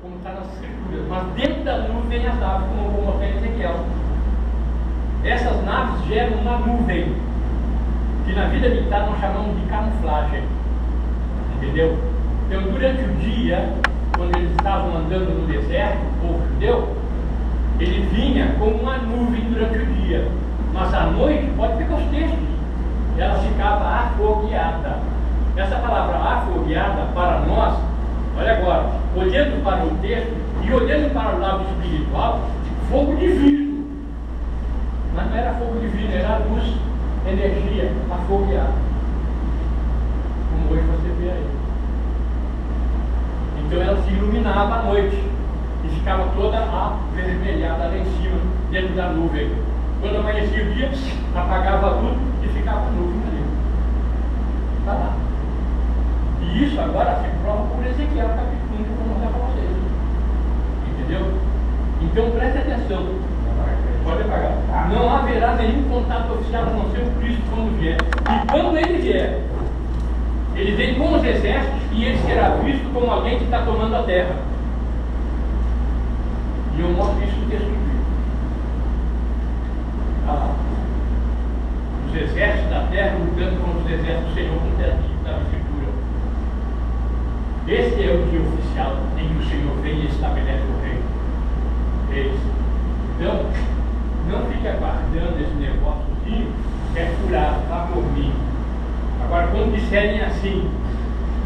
como está nas escrituras, mas dentro da nuvem vem as naves, como eu vou mostrar em Ezequiel. Essas naves geram uma nuvem, que na vida militar nós chamamos de camuflagem, entendeu? Então, durante o dia, quando eles estavam andando no deserto, o povo judeu, ele vinha como uma nuvem durante o dia, mas à noite, pode pegar os textos, ela ficava afogueada. Essa palavra afogueada, para nós, olha agora, olhando para o texto e olhando para o lado espiritual, fogo divino. Mas não era fogo divino, era luz, energia, afogueada. Como hoje você vê aí. Então ela se iluminava à noite e ficava toda avermelhada lá em cima, dentro da nuvem. Quando amanhecia o dia, apagava tudo e ficava a nuvem ali. Está lá. E isso agora se prova por Ezequiel, capítulo 1, que eu vou mostrar para vocês. Entendeu? Então preste atenção. Pode apagar. Não haverá nenhum contato oficial a não ser o Cristo quando vier. E quando ele vier, ele vem com os exércitos e ele será visto como alguém que está tomando a terra. E eu mostro isso no texto bíblico. Os exércitos da terra lutando com os exércitos do Senhor, como está na Escritura. Esse é o dia oficial em que o Senhor vem e estabelece o reino. Então, não fique aguardando esse negóciozinho, é furado, vá por mim. Agora, quando disserem assim,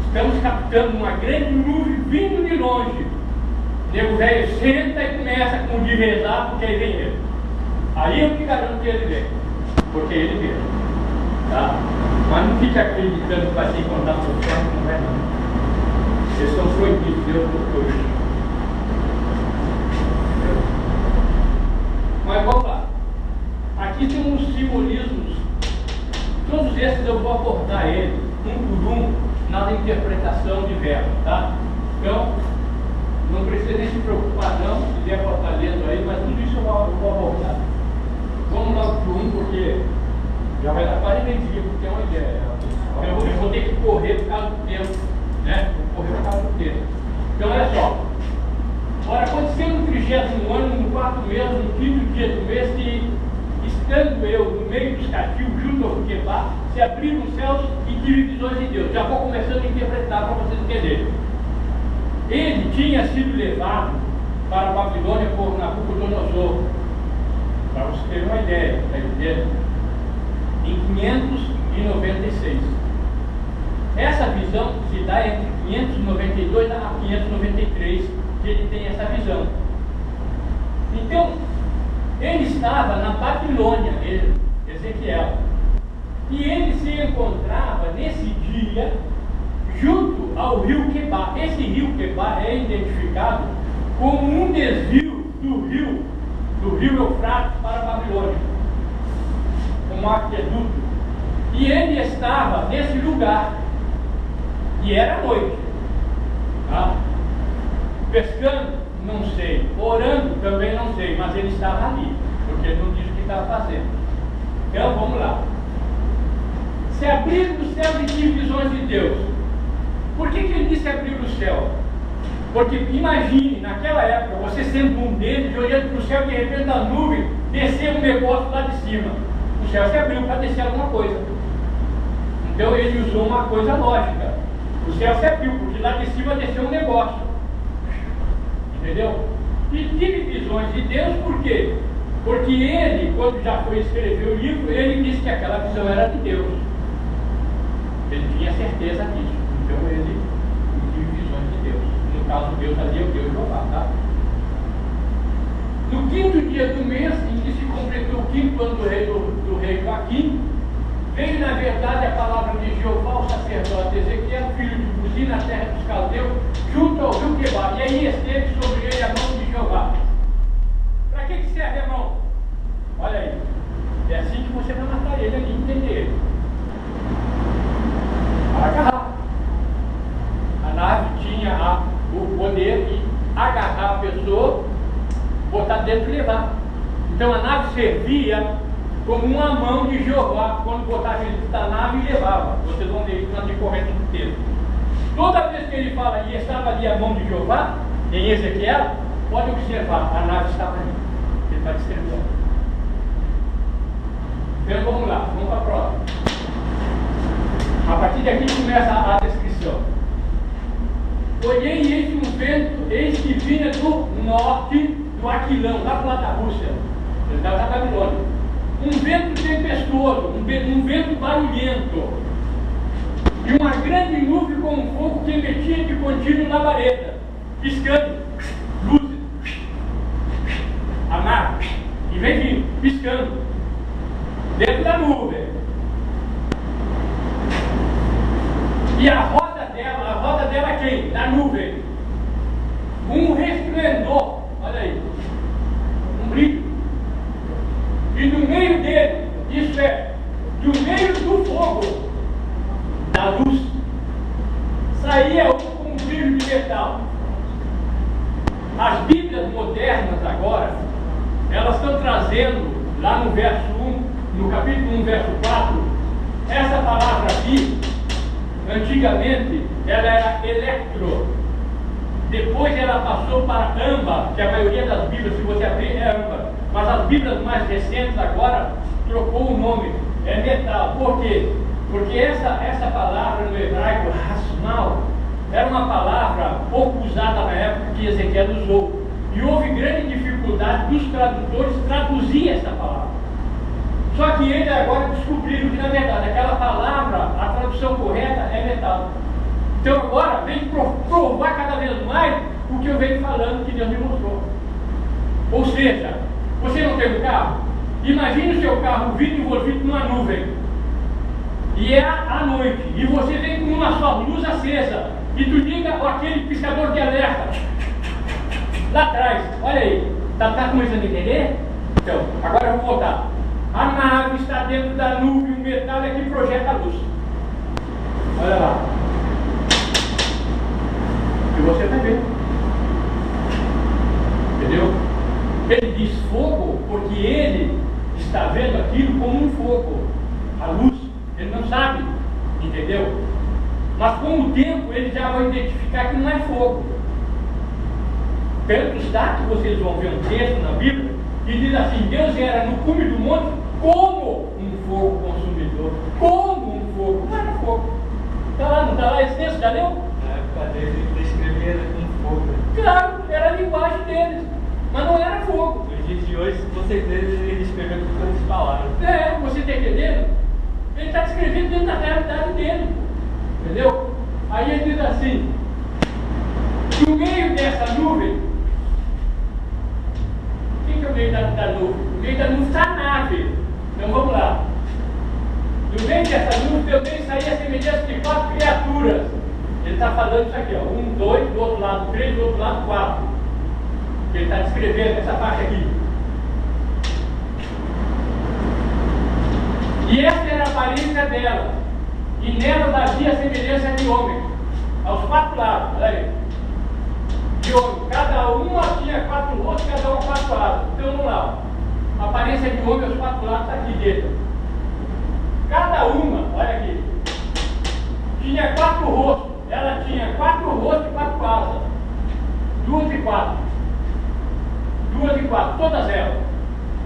estamos captando uma grande nuvem vindo de longe, o nego velho senta e começa com de rezar, porque aí vem ele. Aí eu te garanto que ele vem, porque ele vem. Tá? Mas não fique acreditando que vai se encontrar com o céu, não vai não. Eles são proibidos, Deus botou isso. Mas vamos lá. Aqui tem uns simbolismos. Todos esses eu vou abordar eles, um por um, na interpretação de verbos, tá? Então, não precisa nem se preocupar não, se vier para estar lendo aí, mas tudo isso eu vou abordar. Vamos logo para um, porque já vai dar quase meio-dia, porque tem uma ideia. Eu vou ter que correr por causa do tempo, né? Vou correr por causa do tempo. Então, olha só. Ora, aconteceu no 30º ano, no 4º mês, no 5º dia do mês, que, estando eu no meio dos cativos, junto ao Quebá, se abriram os céus e tive visões de Deus. Já vou começando a interpretar para vocês entenderem. Ele tinha sido levado para a Babilônia por Nabucodonosor, para vocês terem uma ideia, está entendendo? Em 596. Essa visão se dá entre 592 a 593, que ele tem essa visão. Então, ele estava na Babilônia, Ezequiel, e ele se encontrava nesse dia junto ao rio Quebá. Esse rio Quebá é identificado como um desvio do rio Eufrates para a Babilônia, um aqueduto. E ele estava nesse lugar, e era noite, tá? Pescando, não sei, orando também não sei, mas ele estava ali, porque ele não disse o que estava fazendo. Então vamos lá. Se abriram os céus e tive visões de Deus. Por que ele disse abrir o céu? Porque imagine, naquela época, você sendo um deles, olhando para o céu, de repente a nuvem descer um negócio lá de cima. O céu se abriu para descer alguma coisa. Então ele usou uma coisa lógica. O céu se abriu, porque lá de cima desceu um negócio. Entendeu? E tive visões de Deus, por quê? Porque ele, quando já foi escrever o livro, ele disse que aquela visão era de Deus. Ele tinha certeza disso. Então ele teve visões de Deus. No caso, Deus ali é o Deus Jeová, tá? No 5º dia do mês, em que se completou o 5º ano do rei Joaquim, veio na verdade a palavra de Jeová ao sacerdote Ezequiel, filho de Buzi, na terra dos caldeus, junto ao rio Quebá. E aí esteve sobre ele a mão de Jeová. Para que serve a mão? Olha aí. É assim que você vai matar ele ali, entender ele. Para agarrar. A nave tinha o poder de agarrar a pessoa, botar dentro e levar. Então a nave servia como uma mão de Jeová quando botava ele dentro da nave e levava. Vocês vão ver isso na decorrência do texto. Toda vez que ele fala e estava ali a mão de Jeová, em Ezequiel, pode observar, a nave estava ali. Ele está descrevendo. Então vamos lá, vamos para a prova. A partir daqui começa a descrição. Olhei e eis um vento, eis que vinha do norte, do Aquilão, lá para lá da Rússia. Ele estava na Babilônia. Um vento tempestuoso, um vento barulhento. E uma grande nuvem com um fogo que metia de contínuo na vareta, piscando, luzes, a nave, e vem vindo, piscando, dentro da nuvem. E a roda dela quem? Da nuvem. Um resplendor, olha aí, um brilho. E no meio dele, isso é, do meio do fogo, da luz, saía um brilho de metal. As Bíblias modernas agora, elas estão trazendo, lá no verso 1, no capítulo 1, verso 4, essa palavra aqui, antigamente, ela era electro. Depois ela passou para âmbar, que a maioria das Bíblias, se você abrir, é âmbar. Mas as Bíblias mais recentes agora, trocou o nome, é metal. Por quê? Porque essa palavra no hebraico, rasmal, era uma palavra pouco usada na época que Ezequiel usou. E houve grande dificuldade dos tradutores traduzir essa palavra. Só que eles agora descobriram que, na verdade, aquela palavra, a tradução correta é metal. Então agora vem provar cada vez mais o que eu venho falando, que Deus me mostrou. Ou seja, você não tem um carro? Imagine o seu carro, o vidro envolvido numa nuvem. E é à noite, e você vem com uma só luz acesa, e tu liga aquele piscador de alerta lá atrás. Olha aí, tá começando a entender? Então, agora eu vou voltar. A nave está dentro da nuvem, o metal é que projeta a luz. Olha lá. E você vai ver. Entendeu? Ele diz fogo porque ele está vendo aquilo como um fogo. A luz, ele não sabe. Entendeu? Mas com o tempo ele já vai identificar que não é fogo. Tanto está que vocês vão ver um texto na Bíblia que diz assim: Deus era no cume do monte como um fogo consumidor. Como um fogo. Não era fogo. Está lá, não está lá esse texto? Já leu? Na época dele, ele descrevia com fogo. Claro, era a linguagem deles. Mas não era fogo. Nos dias de hoje, com certeza, ele descreveu com todas as palavras. É, você está entendendo? Ele está descrevendo dentro da realidade dele. Entendeu? Aí ele diz assim: no meio dessa nuvem, o que é o meio da nuvem? O meio da nuvem está a nave. Então vamos lá. No meio dessa nuvem também saía a semelhança de 4 criaturas. Ele está falando isso aqui, ó. 1, 2, do outro lado 3, do outro lado 4. Ele está descrevendo essa parte aqui. E essa era a aparência dela. E nela havia a semelhança de homem. Aos 4 lados, olha aí. De homem. Cada uma tinha 4 rostos, cada uma 4 asas. Então vamos lá. A aparência de homem aos 4 lados está aqui dentro. Cada uma, olha aqui, tinha 4 rostos. Ela tinha 4 rostos e 4 asas. 2 e 4. 2 e 4, todas elas.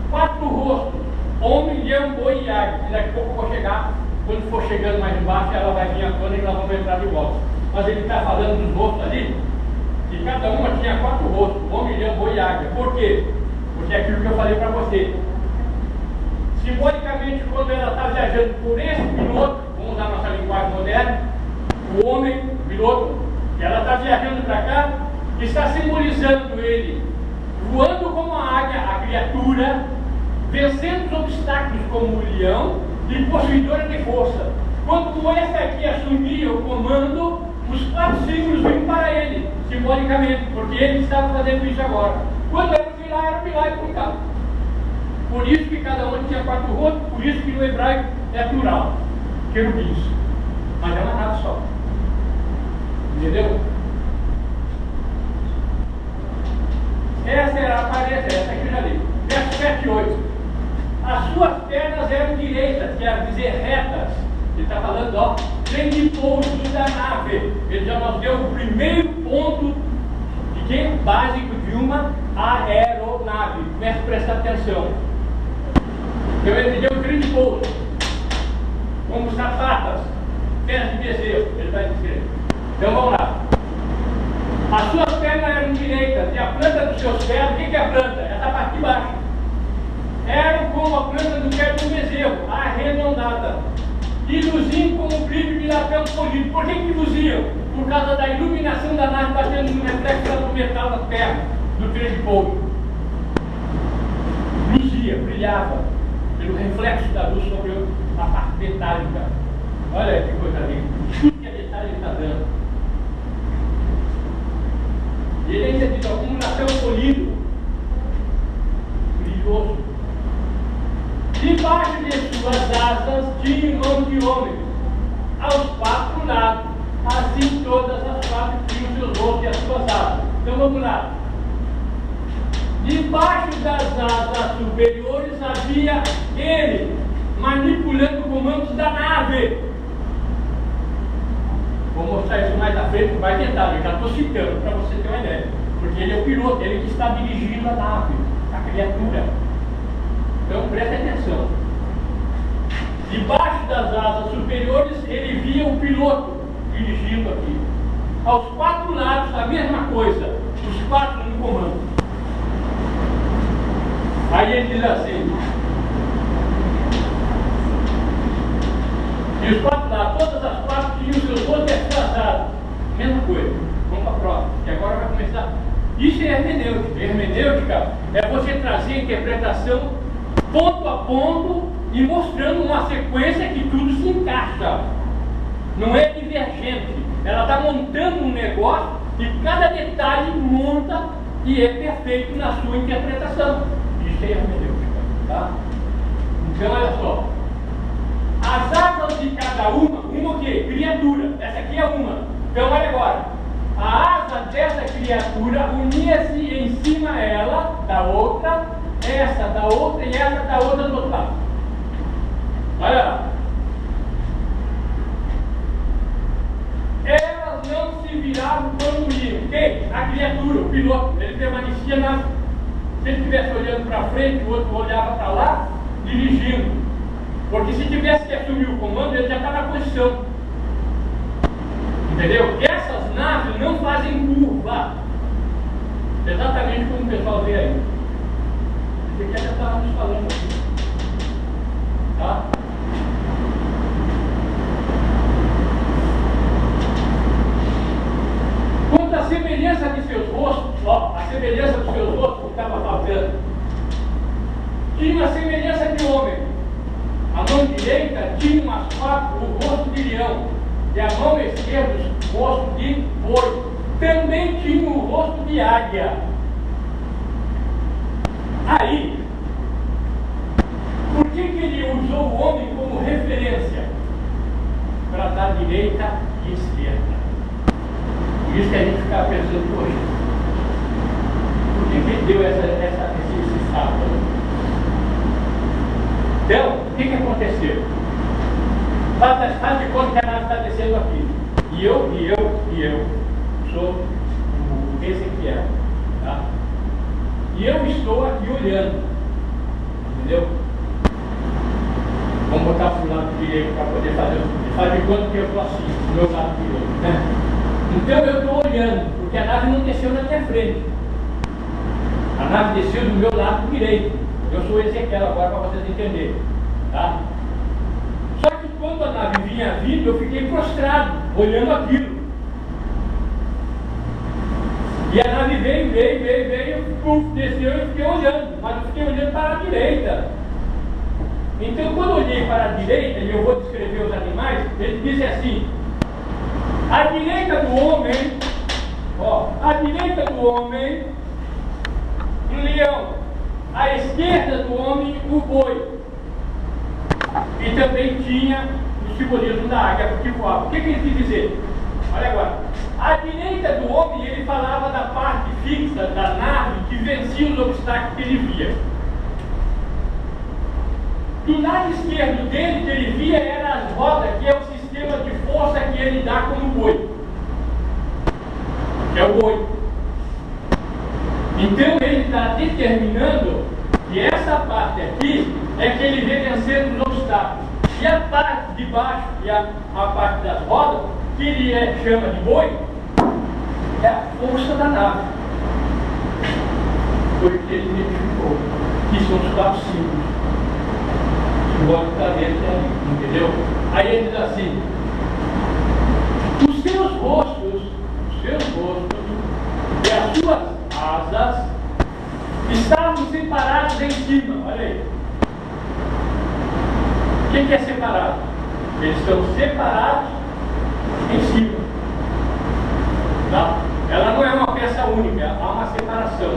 4 rostos. Homem, leão, boi e águia. E daqui a pouco eu vou chegar. Quando for chegando mais embaixo, ela vai vir à tona e nós vamos entrar de volta. Mas ele está falando dos rostos ali, que cada uma tinha 4 rostos, homem, leão, boi e águia. Por quê? Porque é aquilo que eu falei para você. Simbolicamente, quando ela está viajando por esse piloto, vamos usar nossa linguagem moderna, o homem, o piloto, e ela está viajando para cá, está simbolizando ele voando como a águia, a criatura, vencendo os obstáculos como o leão, e possuidora de força. Quando essa aqui assumia o comando, os 4 símbolos vinham para ele, simbolicamente, porque ele estava fazendo isso agora. Quando era um milagre por cá. Por isso que cada um tinha 4 rostos, por isso que no hebraico é plural, querubins. Mas é uma nave só. Entendeu? Essa era a aparência, essa aqui eu já li. Verso 7 e 8. As suas pernas eram direitas, quer dizer retas. Ele está falando, ó, trem de pouso da nave. Ele já nos deu o primeiro ponto de pequeno básico de uma aeronave. Comece a prestar atenção. Eu entendi o trem de pouso, como sapatas, pernas de bezerro, ele vai dizer. Então vamos lá. As suas pernas eram direitas e a planta dos seus pés, o que é a planta? Essa parte de baixo. Eram como a planta do pé de um bezerro, arredondada, e luziam como o brilho de latão polido. Por que luziam? Por causa da iluminação da nave batendo no reflexo do metal das pernas, do trem de pouso. Luzia, brilhava, pelo reflexo da luz sobre a parte metálica. Olha que coisa linda. Tudo que é detalhe ele está dando. E ele ainda diz, como latão polido, brilhoso. Debaixo de suas asas tinha mãos de homem, aos 4 lados, assim todas as partes tinham seus rostos e as suas asas. Então vamos lá. Debaixo das asas superiores havia ele, manipulando comandos da nave. Vou mostrar isso mais à frente, vai tentar, eu já estou citando para você ter uma ideia. Porque ele é o piloto, ele que está dirigindo a nave, a criatura. Então preste atenção. Debaixo das asas superiores ele via o piloto dirigindo aqui. Aos 4 lados a mesma coisa, os 4 no comando. Aí ele diz assim: e os 4 lados, todas as partes tinham seus rostos desplaçados. Mesma coisa. Vamos para a próxima, que agora vai começar. Isso é hermenêutica. Hermenêutica é você trazer a interpretação ponto a ponto e mostrando uma sequência que tudo se encaixa. Não é divergente. Ela está montando um negócio e cada detalhe monta e é perfeito na sua interpretação. Isso é hermenêutica, tá? Então olha só. As asas de cada uma o quê? Criatura. Essa aqui é uma. Então olha agora. A asa dessa criatura unia-se em cima ela da outra, essa da outra e essa da outra do outro lado. Olha lá. Elas não se viravam quando iam. Quem? A criatura, o piloto. Ele permanecia na. Se ele estivesse olhando para frente, o outro olhava para lá, dirigindo. Porque se tivesse que assumir o comando, ele já está na posição. Entendeu? Essas naves não fazem curva. Exatamente como o pessoal vê aí. Isso aqui já estávamos falando aqui. Tá? Quanto à semelhança de seus rostos, ó, a semelhança dos seus rostos que estava falando, tinha uma semelhança de homem. A mão direita tinha o rosto de leão, e a mão esquerda o rosto de boi. Também tinha o rosto de águia. Aí, por que ele usou o homem como referência? Para dar direita e esquerda. Por isso que a gente fica pensando hoje. Por que ele deu esse salto? Então, o que aconteceu? Faz de conta que a nave está descendo aqui. E eu sou o Ezequiel. Tá? E eu estou aqui olhando. Entendeu? Vamos botar para o lado direito para poder fazer. Faz de conta que eu estou assim, do meu lado direito. Né? Então eu estou olhando, porque a nave não desceu na minha frente. A nave desceu do meu lado direito. Eu sou Ezequiel agora para vocês entenderem. Tá? Só que quando a nave vinha vindo, eu fiquei prostrado, olhando aquilo. E a nave veio, desceu e eu fiquei olhando, mas eu fiquei olhando para a direita. Então quando eu olhei para a direita, e eu vou descrever os animais, ele diz assim: à direita do homem, ó, à direita do homem, um leão. À esquerda do homem, o boi. E também tinha o simbolismo da águia, porque voava. O que ele quis dizer? Olha agora. À direita do homem, ele falava da parte fixa da nave que vencia os obstáculos que ele via. Do lado esquerdo dele, que ele via, eram as rodas, que é o sistema de força que ele dá como boi. Que é o boi. Então ele está determinando que essa parte aqui é que ele vê vencendo os obstáculos. E a parte de baixo, e a parte das rodas, que ele chama de boi, é a força da nave. Foi o que ele identificou, que são os 4 símbolos. Simbolicamente é ali, entendeu? Aí ele diz assim: os seus rostos e as suas asas estavam separados em cima. Olha aí. O que é separado? Eles estão separados em cima. Tá? Ela não é uma peça única, há uma separação.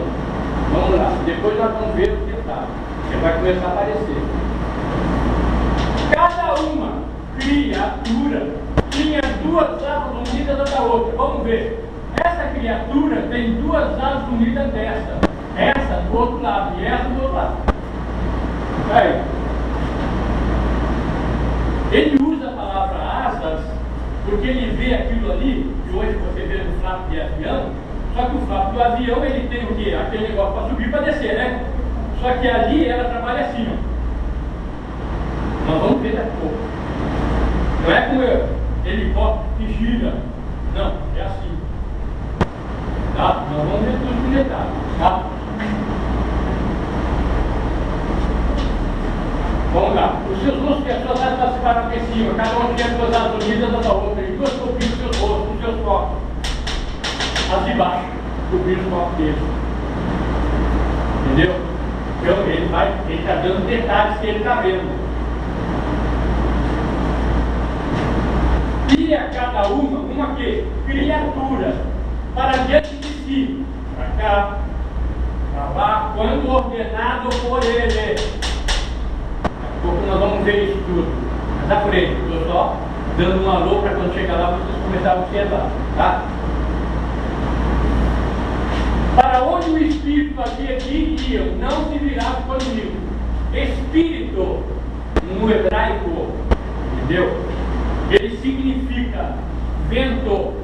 Vamos lá, depois nós vamos ver o detalhe. Você vai começar a aparecer. Cada uma criatura tinha 2 asas unidas da outra. Vamos ver. Essa criatura tem 2 asas unidas dessa. Essa do outro lado e essa do outro lado. Aí. Ele usa a palavra asas porque ele vê aquilo ali, que hoje você vê no flapo de avião, só que o flapo do avião ele tem o quê? Aquele negócio para subir e para descer, né? Só que ali ela trabalha assim, ó. Nós vamos ver daqui a pouco. Não é como helicóptero que gira. Não, é assim. Tá? Nós vamos ver tudo com detalhe. Tá? Vamos lá. Os seus rostos e as suas asas participaram aqui em cima. Cada um tinha 2 asas unidas da outra. E 2 cobriram os seus rostos, os seus corpos. As de baixo cobriram os corpos deles. Entendeu? Então ele está dando detalhes que ele está vendo. E a cada uma que? Criatura, para diante de si, para cá, para lá, quando ordenado por ele. Daqui a pouco nós vamos ver isso tudo. Mas à frente, estou só dando um alô para quando chegar lá vocês começarem a observar, tá? Para onde o Espírito havia que iriam, não se virava comigo. Espírito, no hebraico, entendeu? Ele significa vento,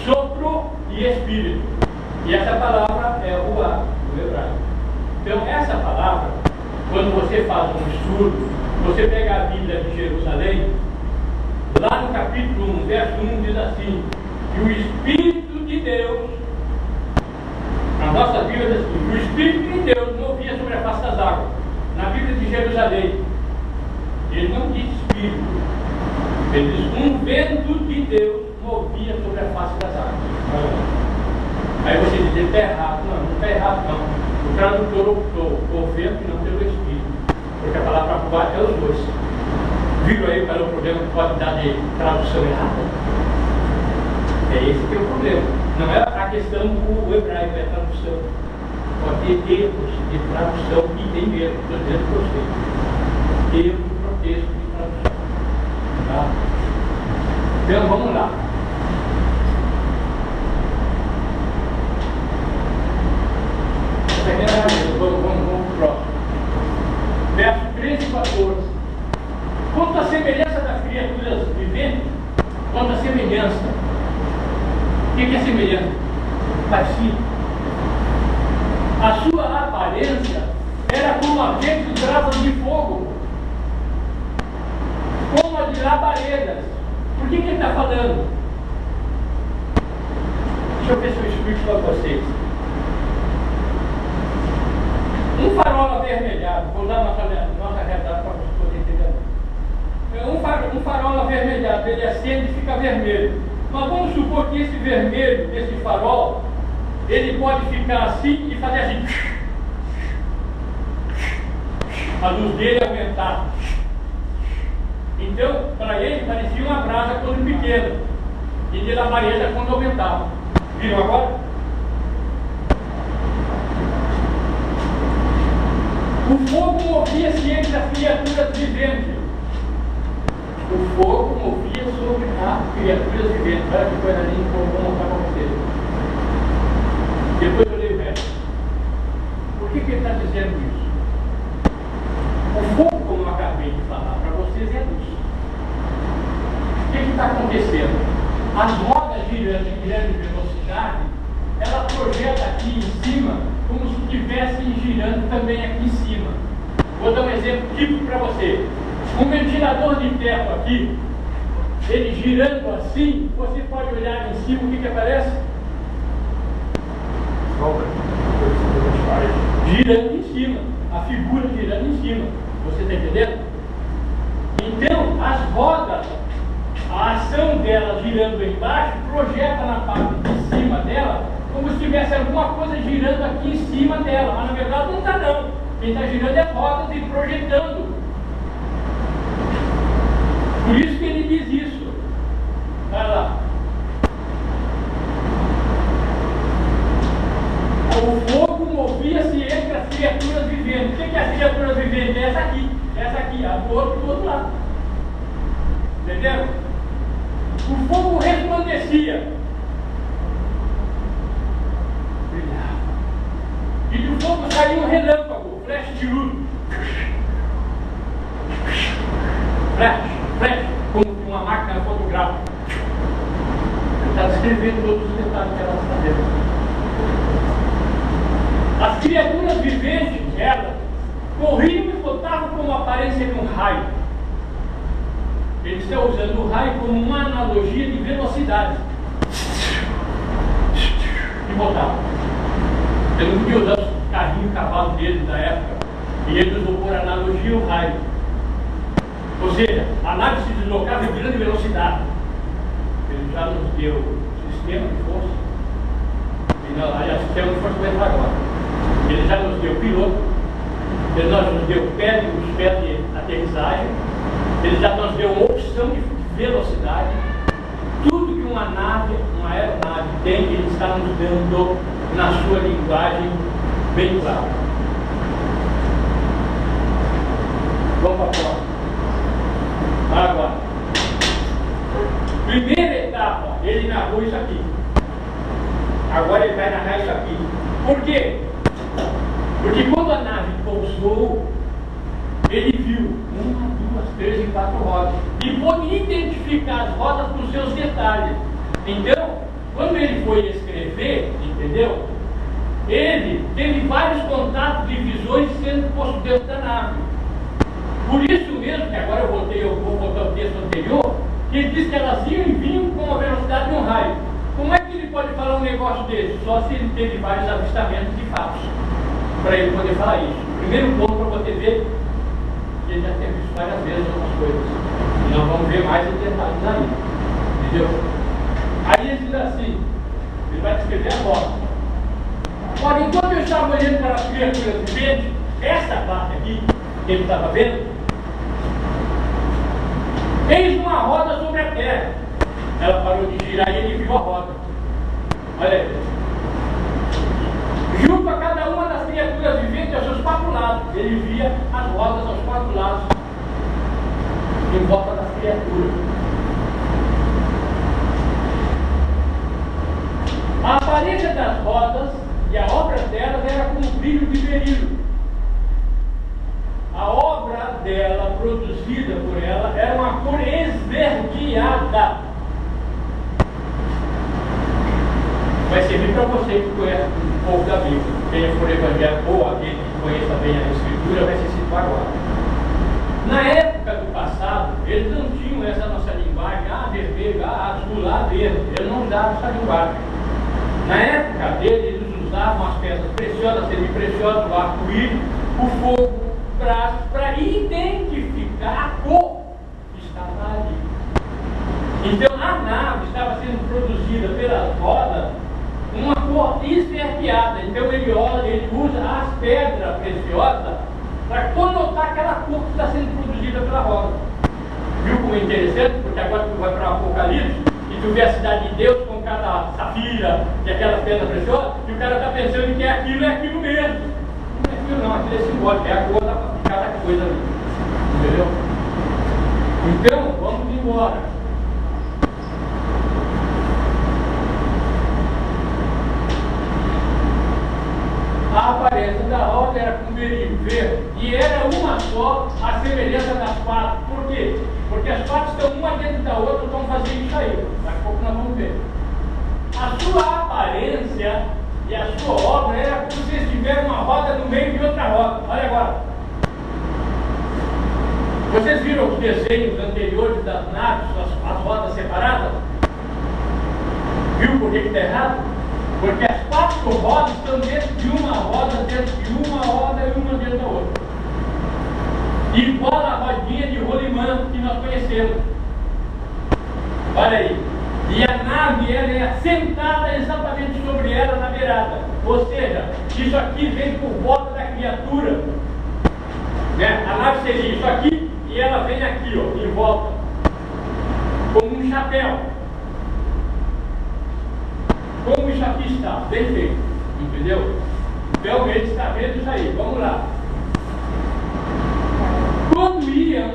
sopro e espírito. E essa palavra é ruá, no hebraico. Então, essa palavra, quando você faz um estudo, você pega a Bíblia de Jerusalém, lá no capítulo 1, verso 1, diz assim: que o Espírito de Deus, a nossa Bíblia diz assim, o Espírito de Deus movia sobre a face das águas. Na Bíblia de Jerusalém, ele não diz Espírito. Ele diz: um vento de Deus movia sobre a face das águas. Aí você diz: ele está errado. Não está errado não. O tradutor optou por vento e não pelo Espírito. Porque a palavra ruá é os dois. Viram aí qual é o problema que pode dar de tradução errada? É esse que é o problema. Não é a questão do hebraico, é a tradução. Pode ter erros de tradução e tem mesmo. Estou dizendo para você. Erro de contexto de tradução. Tá? Então vamos lá. Vamos para o próximo. Verso 13 e 14. Quanto à semelhança das criaturas viventes, quanto à semelhança. O que é semelhança? Parecido. A sua aparência era como a de brasas de fogo, como a de labaredas. Por que ele está falando? Deixa eu ver se eu explico para vocês. Um farol avermelhado, vou usar nossa realidade para vocês poderem entender. Um farol avermelhado, ele acende e fica vermelho. Mas vamos supor que esse vermelho desse farol, ele pode ficar assim e fazer assim. A luz dele aumentar. Então, para ele, parecia uma brasa quando pequena. E de labareda quando aumentava. Viram agora? O fogo movia-se entre as criaturas viventes. O fogo movia sobre as criaturas viventes. Olha que coisa linda que eu vou mostrar para vocês. Depois eu leio o resto. Por que ele está dizendo isso? O fogo, como eu acabei de falar para vocês, é luz. O que está acontecendo? As rodas girando em grande velocidade, elas projeta aqui em cima como se estivessem girando também aqui em cima. Vou dar um exemplo típico para você. Um ventilador de teto aqui, ele girando assim, você pode olhar em cima, o que aparece? Girando em cima, a figura girando em cima. Você está entendendo? Então, as rodas, a ação dela girando embaixo, projeta na parte de cima dela, como se tivesse alguma coisa girando aqui em cima dela, mas na verdade não está não. Quem está girando é as rodas e projetando. Por isso que ele diz isso. Vai lá. O fogo movia-se entre as criaturas viventes. O que é as criaturas viventes? Essa aqui, a do outro lado. Entendeu? O fogo resplandecia. Brilhava. E do fogo saía um relâmpago, flash de luz. Flash, como de uma máquina fotográfica. Ele está descrevendo todos os detalhes que ela está vendo. As criaturas viventes, elas, corriam e botavam como aparência de um raio. Ele está usando o raio como uma analogia de velocidade. E botavam. Ele não podia usar os carrinhos, cavalos deles da época. E ele usou por analogia o raio. Ou seja, a nave se deslocava em grande velocidade. Ele já nos deu sistema de força. Aliás, sistema de força vai entrar agora. Ele já nos deu piloto, ele já nos deu os pés de aterrissagem, ele já nos deu uma opção de velocidade. Tudo que uma nave, uma aeronave tem, ele está nos dando na sua linguagem bem clara. Vamos para a próxima. Agora, primeira etapa, ele narrou isso aqui. Agora ele vai narrar isso aqui. Por quê? Porque quando a nave pousou, ele viu 1, 2, 3 e 4 rodas. E pôde identificar as rodas com seus detalhes. Então, quando ele foi escrever, entendeu? Ele teve vários contatos de visões sendo postos dentro da nave. Por isso mesmo, que agora eu vou botar o texto anterior, que ele diz que elas iam e vinham com a velocidade de um raio. Como é que ele pode falar um negócio desse? Só se ele teve vários avistamentos de fatos, para ele poder falar isso. Primeiro ponto para você ver que ele já teve visto várias vezes algumas coisas. E nós vamos ver mais em detalhes aí. Entendeu? Aí ele diz assim, ele vai descrever agora. Olha, enquanto eu estava olhando para as criaturas viventes, essa parte aqui, que ele estava vendo, eis uma roda sobre a terra. Ela parou de girar e ele viu a roda. Olha aí. Junto a cada uma das criaturas viventes aos seus 4 lados. Ele via as rodas aos 4 lados, em volta das criaturas. A aparência das rodas e a obra delas era como brilho de berilo. A obra dela, produzida por ela, era uma cor esverdeada. Vai servir para você que conhece um pouco da Bíblia. Quem for evangélico ou aquele que conheça bem a Escritura vai se situar agora. Na época do passado, eles não tinham essa nossa linguagem, vermelho, azul, verde. Eles não usavam essa linguagem. Na época deles, eles usavam as peças preciosas, semi-preciosas, o arco-íris, o fogo, o braço, para identificar a cor que estava ali. Então a nave estava sendo produzida pelas rodas uma cor esverdeada. Então ele olha, ele usa as pedras preciosas para conotar aquela cor que está sendo produzida pela roda. Viu como é interessante? Porque agora tu vai para o Apocalipse e tu vê a cidade de Deus com cada safira e aquelas pedras preciosas, e o cara está pensando que é aquilo mesmo. Não é aquilo não, aquilo é simbólico, é a cor de cada coisa ali. Entendeu? Então, vamos embora. A aparência da roda era com berilo verde e era uma só, a semelhança das patas. Por quê? Porque as patas estão uma dentro da outra, estão fazendo isso aí. Daqui a pouco nós vamos ver. A sua aparência E a sua obra era como se vocês tivessem uma roda no meio de outra roda. Olha agora. Vocês viram os desenhos anteriores das naves, as rodas separadas? Viu por que está errado? Porque as 4 rodas estão dentro de uma roda, dentro de uma roda e uma dentro da outra. Igual a rodinha de rolimã que nós conhecemos. Olha aí. E a nave ela é assentada exatamente sobre ela na beirada. Ou seja, isso aqui vem por volta da criatura. Né? A nave seria isso aqui e ela vem aqui, ó, em volta. Como um chapéu. Como isso aqui está, bem feito, entendeu? Então ele está vendo isso aí, vamos lá. Quando iam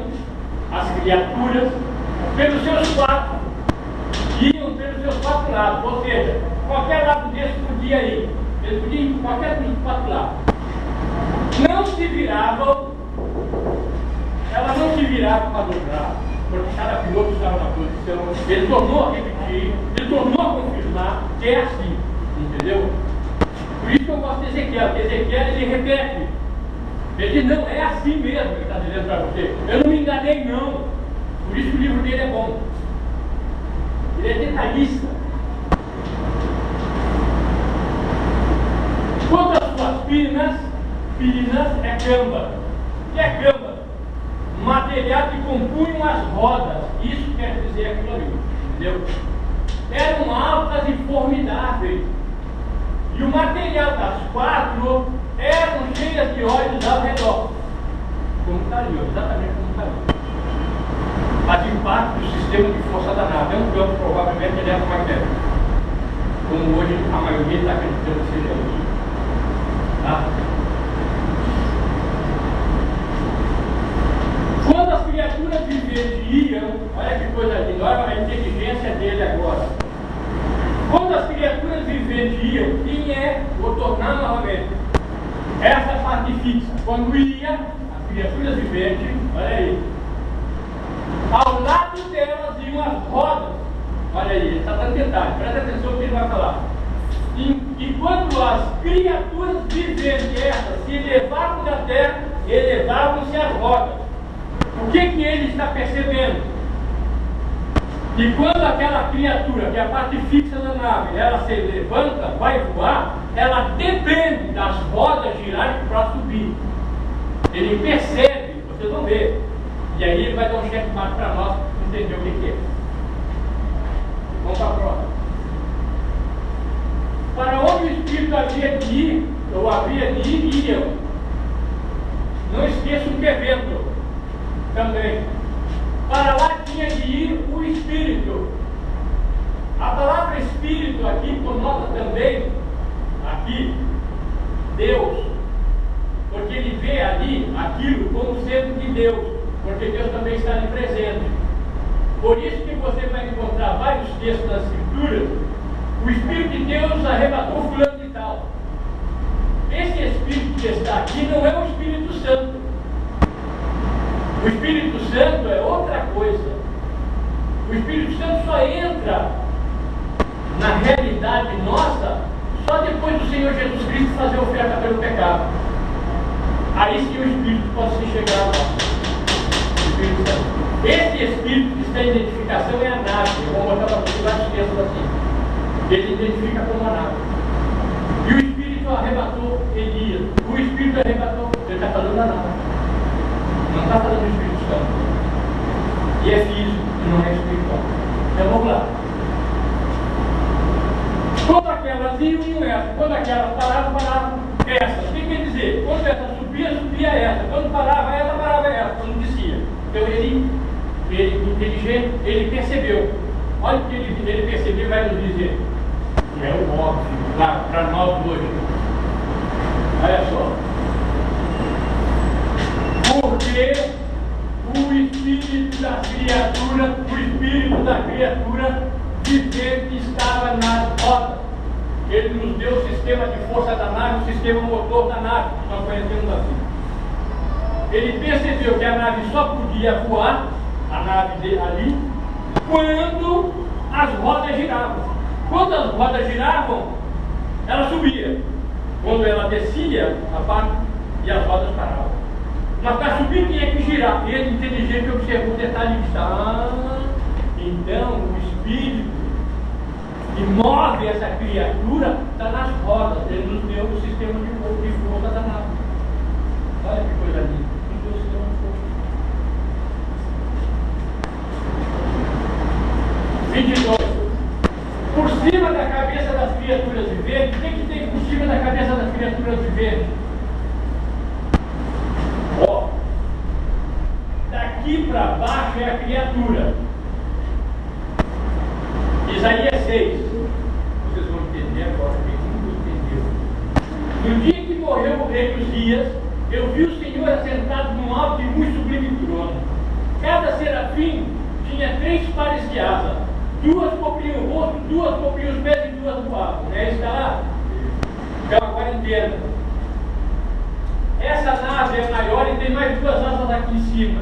as criaturas pelos seus 4, iam pelos seus 4 lados, ou seja, qualquer lado desse podia ir, eles podiam ir por qualquer dos 4 lados. Não se viravam, ela não se virava para dobrar, porque cada piloto estava na posição, ele tornou a repetir, ele tornou a confirmar que é assim, entendeu? Por isso que eu gosto de Ezequiel, porque Ezequiel ele repete, ele diz, não, é assim mesmo, ele está dizendo para você, eu não me enganei não, por isso que o livro dele é bom, ele é detalhista. Quanto às suas pirinas é camba, que é camba? Material que compunham as rodas, isso quer dizer aquilo ali, entendeu? Eram altas e formidáveis, e o material das 4 eram cheias de olhos ao redor, como está ali, exatamente como está ali. Fazia parte do sistema de força da nave, é um campo provavelmente eletromagnético, como hoje a maioria está acreditando que seja isso. Tá? Quando as criaturas viventes iam, olha que coisa linda, olha a inteligência dele agora. Quando as criaturas viventes iam, quem é, vou tornar novamente, essa parte fixa, quando ia, as criaturas viventes, olha aí, ao lado delas iam as rodas, olha aí, ele está dando detalhe, presta atenção no que ele vai falar. E quando as criaturas viventes, essas, se elevavam da terra, elevavam-se as rodas. O que ele está percebendo? Que quando aquela criatura, que é a parte fixa da nave, ela se levanta, vai voar, ela depende das rodas girarem para subir. Ele percebe, vocês vão ver. E aí ele vai dar um checkmate para nós entender o que é. Vamos para a prova. Para onde o Espírito havia de ir, ou havia de ir, iam. Não esqueçam que é vento também. Para lá tinha de ir o Espírito. A palavra Espírito aqui conota também, aqui, Deus. Porque ele vê ali aquilo como sendo de Deus. Porque Deus também está ali presente. Por isso que você vai encontrar vários textos das Escrituras. O Espírito de Deus arrebatou fulano de tal. Esse Espírito que está aqui não é o Espírito Santo. O Espírito Santo é outra coisa. O Espírito Santo só entra na realidade nossa só depois do Senhor Jesus Cristo fazer oferta pelo pecado. Aí sim o Espírito pode se chegar a nós. Espírito Santo. Esse Espírito que está em identificação é a nave. Eu vou botar para você vários textos assim. Ele identifica como a nave. E o Espírito arrebatou Elias. O Espírito arrebatou. Ele está falando da nave. Não está falando do Espírito Santo. E é físico, e não é espiritual. Então vamos lá. Quando aquelas iam essa. Quando aquelas paravam essa. O que quer dizer? Quando essa subia essa. Quando parava essa. Quando descia. Então ele inteligente, ele percebeu. Olha o que ele percebeu e vai nos dizer. Que é o óbvio, para nós hoje. Olha só. Porque o espírito da criatura vivente estava nas rodas. Ele nos deu o sistema de força da nave, o sistema motor da nave, que nós conhecemos assim. Ele percebeu que a nave só podia voar, a nave dele ali, quando as rodas giravam. Quando as rodas giravam, ela subia. Quando ela descia, a parte e as rodas paravam. Mas para subir tinha que girar. E ele, inteligente, observou o detalhe que está. Então o espírito que move essa criatura está nas rodas. Ele nos deu o sistema de força da nave. Olha que coisa linda. Nos deu o sistema de força. 22. Por cima da cabeça das criaturas viventes, o que tem por cima da cabeça das criaturas viventes? Ó, daqui para baixo é a criatura. Isaías 6. Vocês vão entender agora, quem não entendeu. No dia que morreu o rei Uzias, eu vi o Senhor assentado num alto e muito sublime trono. Cada serafim tinha 3 pares de asas. 2 cobriam o rosto, 2 cobriam os pés e 2 voavam. Está lá? Então agora entenda. Essa nave é maior e tem mais 2 asas aqui em cima.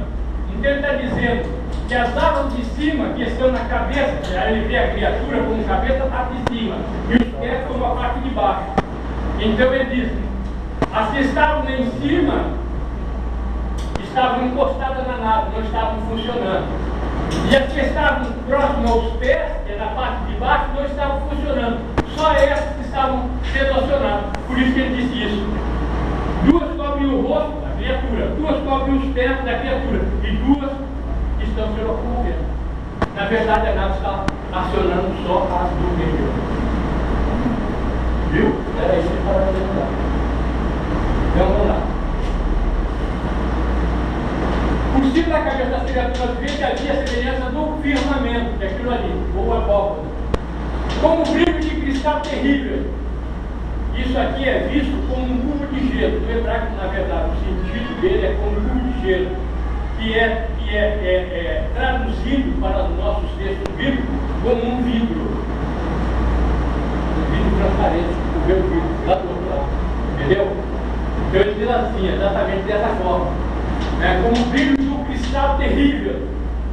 Então ele está dizendo que as asas de cima, que estão na cabeça, ele vê a criatura como cabeça, a parte de cima, e os pés como a parte de baixo. Então ele diz, as que estavam lá em cima estavam encostadas na nave, não estavam funcionando. E as que estavam próximas aos pés, que é na parte de baixo, não estavam funcionando. Só essas que estavam sendo acionadas. Por isso que ele disse isso. 2 cobrem o rosto da criatura, 2 cobrem os pés da criatura, e 2 estão se locomovendo. Na verdade, a nave está acionando só as do meio. Viu? Era isso que para ajudar. Então vamos lá. Por cima da cabeça das criaturas viventes havia a semelhança do firmamento, que é aquilo ali, ou abóbora, como um brilho de cristal terrível. Isso aqui é visto como um cubo de gelo. No hebraico, na verdade, o sentido dele é como um cubo de gelo, que é traduzido para os nossos textos bíblicos como um vidro. Um vidro transparente, o meu vidro, lá do outro lado. Entendeu? Então ele diz assim, exatamente dessa forma. É como um brilho de um cristal terrível,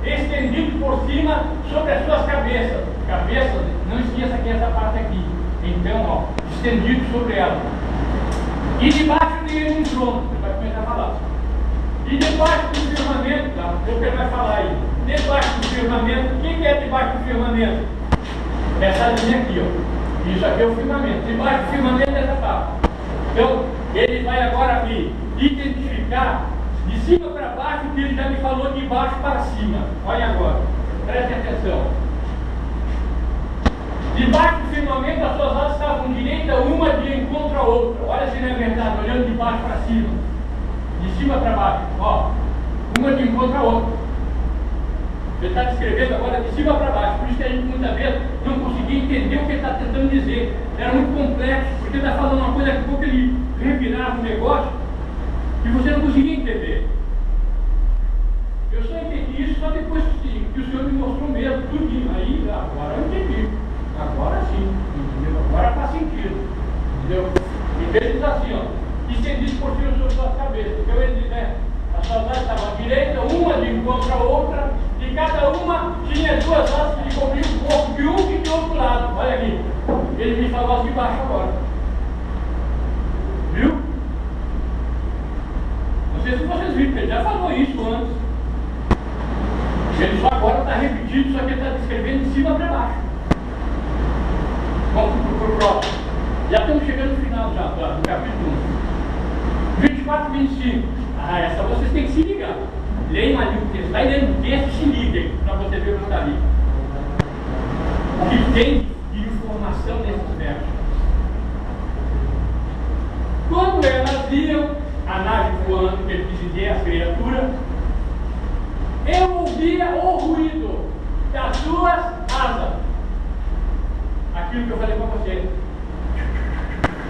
estendido por cima sobre as suas cabeças. Cabeças, não esqueça que essa parte aqui. Então, ó, estendido sobre ela. E debaixo dele um trono, ele vai começar a falar. E debaixo do firmamento, tá? O que ele vai falar aí? Debaixo do firmamento, o que é debaixo do firmamento? Essa linha aqui, ó. Isso aqui é o firmamento. Debaixo do firmamento é essa parte. Então, ele vai agora aqui identificar de cima para baixo o que ele já me falou de baixo para cima. Olha agora, preste atenção. Debaixo do firmamento as suas asas estavam direita uma de encontro à outra. Olha se não é verdade, olhando de baixo para cima. De cima para baixo, ó. Uma de encontro à outra. Ele está descrevendo agora de cima para baixo. Por isso que a gente muitas vezes não conseguia entender o que ele está tentando dizer. Era muito complexo, porque ele está falando uma coisa que pouco ele revirava o negócio e você não conseguia entender. Eu só entendi isso só depois que o Senhor me mostrou mesmo, tudinho. Aí, agora eu entendi. Agora sim, entendeu? Agora faz sentido. Entendeu? Então ele diz assim, ó, estendido por cima sobre suas cabeças. Então ele diz, as suas asas estavam à direita, uma de encontro à outra, e cada uma tinha 2 asas que cobriam o corpo de um e de outro lado. Olha aqui. Ele me falou assim embaixo agora. Viu? Não sei se vocês viram, porque ele já falou isso antes. Ele só agora está repetindo, só que ele está descrevendo de cima para baixo. Vamos para o próximo. Já estamos chegando no final já, do capítulo 1. 24 e 25. Essa vocês têm que se ligar. Leiam ali o texto. Vai lendo o texto e se liguem para você ver o que está ali. O que tem de informação nesses versos. Quando elas viam a nave voando, que ele quis dizer, as criaturas, eu ouvia o ruído das suas asas. Aquilo que eu falei para vocês.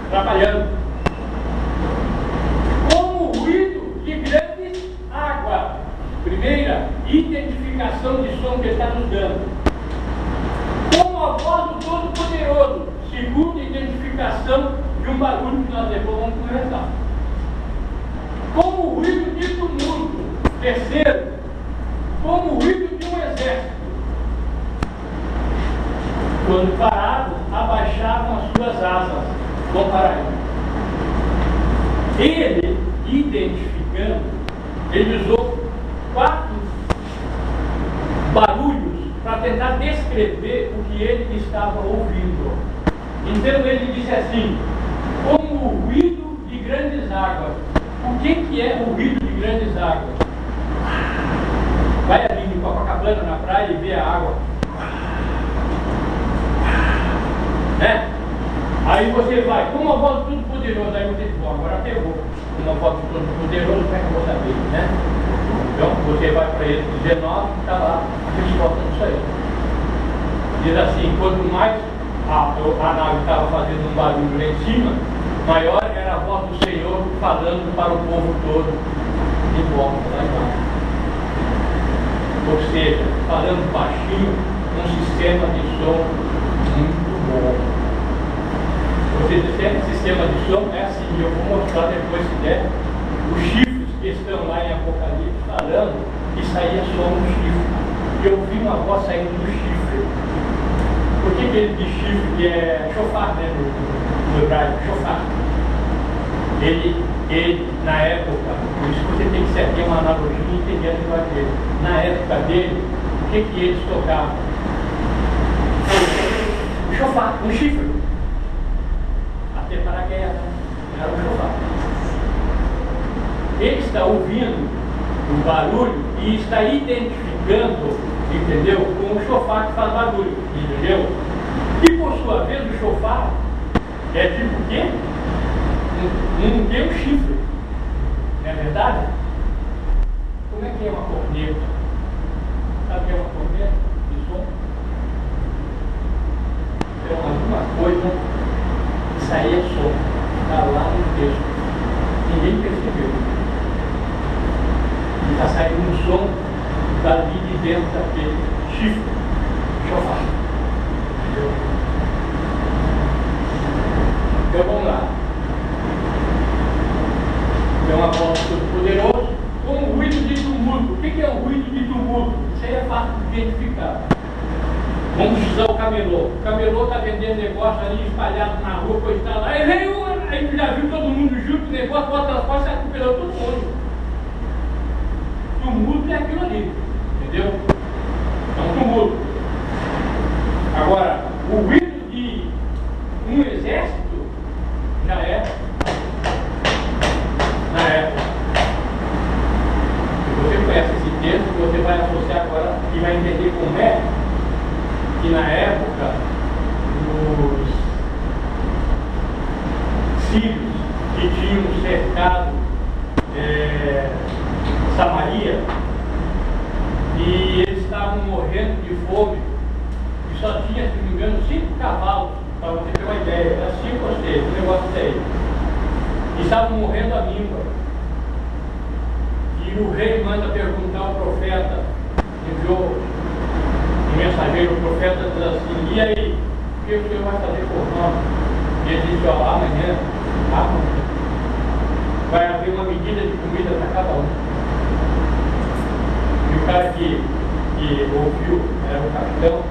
Trabalhando. Como o ruído de grandes águas. Primeira identificação de som que ele está nos dando. Como a voz do Todo-Poderoso. Segunda identificação de um barulho que nós depois vamos conversar. Como o ruído de tumulto. Terceiro, como o ruído de um exército. Quando parados, abaixavam as suas asas. Vamos parar aí. Ele, identificando, ele usou 4 barulhos para tentar descrever o que ele estava ouvindo. Então ele disse assim, como o ruído de grandes águas. O que é o ruído de grandes águas? Vai ali em Copacabana, na praia, e vê a água. Né? Aí você vai, com uma voz tudo poderoso, aí você diz, bom, agora pegou. Uma voz tudo poderoso, como é que eu vou saber, né? Então, você vai para ele 19, está lá, a resposta disso aí. Diz assim, quanto mais a nave estava fazendo um barulho lá em cima, maior era a voz do Senhor falando para o povo todo de volta lá embaixo. Ou seja, falando baixinho, um sistema de som muito bom. Ou seja, esse sistema de som é assim, eu vou mostrar depois se der, os chifres que estão lá em Apocalipse falando, isso aí é som do chifre. Eu ouvi uma voz saindo do chifre. Por que ele diz chifre? Que é shofar, né? No hebraico, shofar. Ele, na época, por isso você tem que ter uma analogia e entender a linguagem dele. Na época dele, o que eles tocavam? Shofar, um chifre. Até para a guerra, era um shofar. Ele está ouvindo o barulho e está identificando, entendeu? Com o shofar que faz barulho, entendeu? E por sua vez o shofar é tipo o quê? Um chifre, não é verdade? Como é que é uma corneta? Sabe o que é uma corneta de som? Então, alguma coisa, isso aí é som, está lá no texto, ninguém percebeu. E está saindo um som dali de dentro daquele chifre, shofar. Entendeu? Então vamos lá. É uma voz todo-poderoso, com um ruído de tumulto. O que é um ruído de tumulto? Isso aí é fácil de identificar. Vamos usar o camelô. O camelô está vendendo negócio ali espalhado na rua, coisa e tal. Aí vem um, aí já viu todo mundo junto, o negócio, bota as costas e sai atropelando todo mundo. Tumulto é aquilo ali, entendeu? É um tumulto. Agora, o ruído de um exército já é. Na época. Se você conhece esse texto, você vai associar agora e vai entender como é que na época os sírios que tinham cercado Samaria e eles estavam morrendo de fome e só tinha, se não me engano, 5 cavalos, para você ter uma ideia, era 5 ou 6, um negócio daí. E estavam morrendo à míngua. E o rei manda perguntar ao profeta, enviou um mensageiro, o profeta diz assim, e aí, o que o senhor vai fazer por nós? E ele disse, ó, amanhã, vai haver uma medida de comida para cada um. E o cara que ouviu, era o capitão,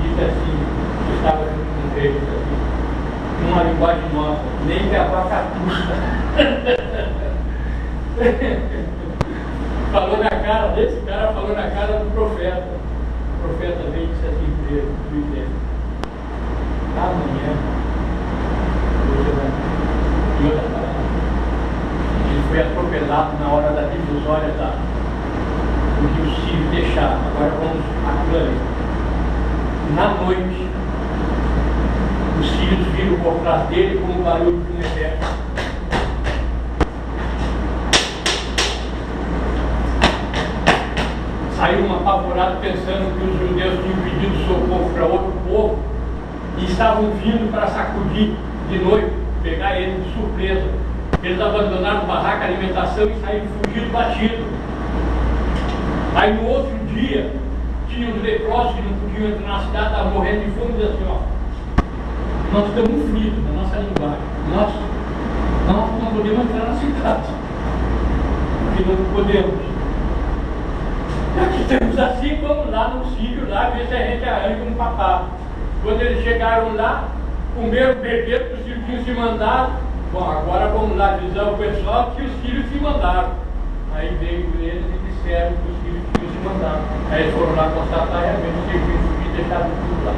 disse assim, que estava junto com o rei, disse assim, numa linguagem nossa, nem que a vaca custa. Falou na cara desse cara, falou na cara do profeta. O profeta veio e disse assim para ele, amanhã você vai. E outra palavra, ele foi atropelado na hora da divisória do que os sírios deixaram. Agora vamos aquilo ali. Na noite, os sírios viram por trás dele com o barulho de um exército. Saiu um apavorado pensando que os judeus tinham pedido socorro para outro povo e estavam vindo para sacudir de noite, pegar ele de surpresa. Eles abandonaram o barraco, a alimentação e saíram fugindo, batido. Aí no outro dia, tinha os leprosos que não podiam entrar na cidade, estavam morrendo de fome e diziam assim, ó, nós estamos fritos na nossa linguagem. Nós não podemos entrar na cidade. Porque não podemos. Já que estamos assim, vamos lá no sítio, lá, ver se a gente arranja um papá. Quando eles chegaram lá, comeram, beberam, que os filhos tinham se mandado. Bom, agora vamos lá avisar o pessoal que os filhos se mandaram. Aí veio eles e disseram que os filhos tinham se mandado. Aí eles foram lá constatar realmente os serviços e deixaram tudo lá.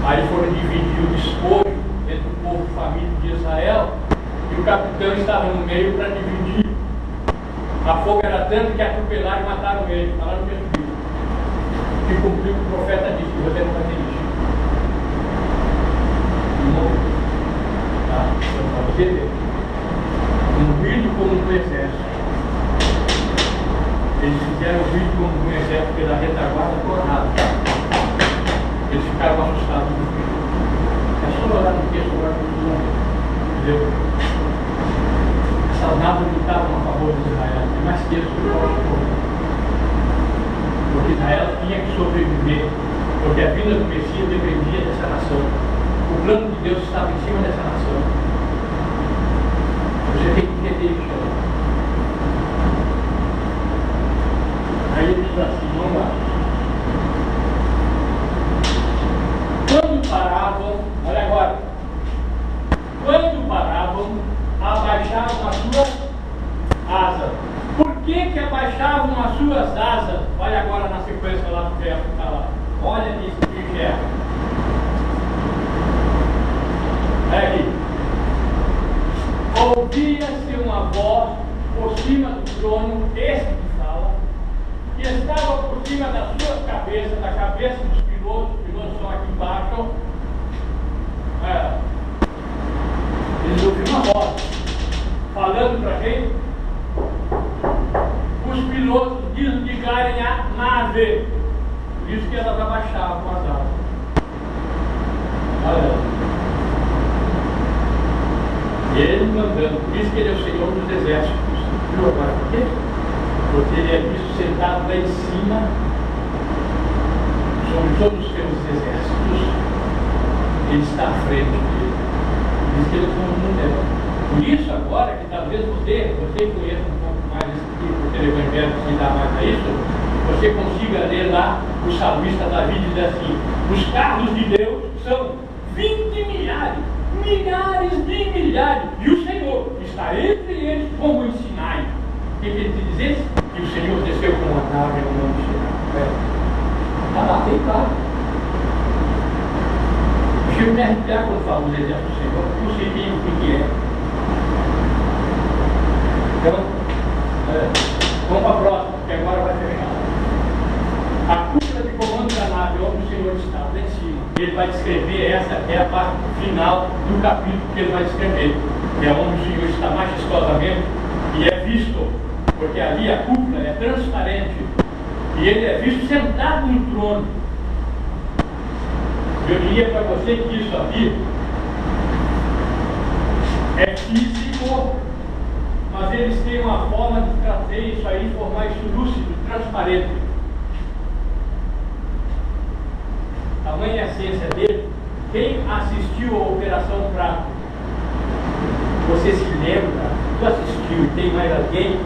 Aí foram dividir o despojo entre o povo família de Israel, e o capitão estava no meio para dividir. A fogo era tanto que atropelaram e mataram ele. Falaram no mesmo dia. E cumpriu o que o profeta disse, que você não vai ter isso. Tá? Então, para você ver. Um vídeo como um exército. Eles fizeram o vídeo como um exército pela retaguarda tornada. Eles ficaram assustados no vídeo. É só olhar no texto agora do mundo. Entendeu? Essas naves lutavam a favor de Israel. É mais texto que eu posso. Porque Israel tinha que sobreviver. Porque a vinda do Messias dependia dessa nação. O plano de Deus estava em cima dessa nação. Você tem que entender isso. Aí ele diz assim, vamos lá. Quando paravam, olha agora, quando paravam, abaixavam as suas asas. Por que abaixavam as suas asas? Olha agora na sequência lá do verso que está lá. Olha nisso que é. Olha aqui. Ouvia-se uma voz por cima do trono, esse que fala, que estava por cima das suas cabeças, da cabeça dos pilotos, os pilotos estão aqui embaixo. Eles ouviram uma voz falando para quem? Os pilotos desligarem a nave. Por isso que elas abaixavam as asas. Olha. Ele mandando, por isso que ele é o Senhor dos exércitos. Viu agora por quê? Porque ele é visto sentado lá em cima sobre todos os seus exércitos. Ele está à frente dele. Diz que ele é o mundo. Por isso agora que talvez você conheça um pouco mais esse tipo de evangelho que dá mais a isso, você consiga ler lá o salmista Davi diz assim: os carros de Deus são 20 milhares, milhares de milhares, e o Senhor está entre eles como em Sinai. O que ele te diz isso? Que o Senhor desceu com uma nave no monte Sinai. Está lá, tem claro. Deixa eu me arrepiar quando falo dos exércitos do Senhor, porque eu sei bem o que é. Então, vamos para a próxima, porque agora vai terminar. A cúpula de comando da nave, onde o Senhor está, lá em cima. Ele vai descrever, essa é a parte final do capítulo que ele vai descrever, que é onde o Senhor está majestosamente e é visto, porque ali a cúpula é transparente e ele é visto sentado no trono. Eu diria para você que isso aqui é físico, mas eles têm uma forma de trazer isso aí, formar isso lúcido, transparente. Tamanha a ciência dele. Quem assistiu a Operação Prato? Você se lembra? Tu assistiu e tem mais alguém?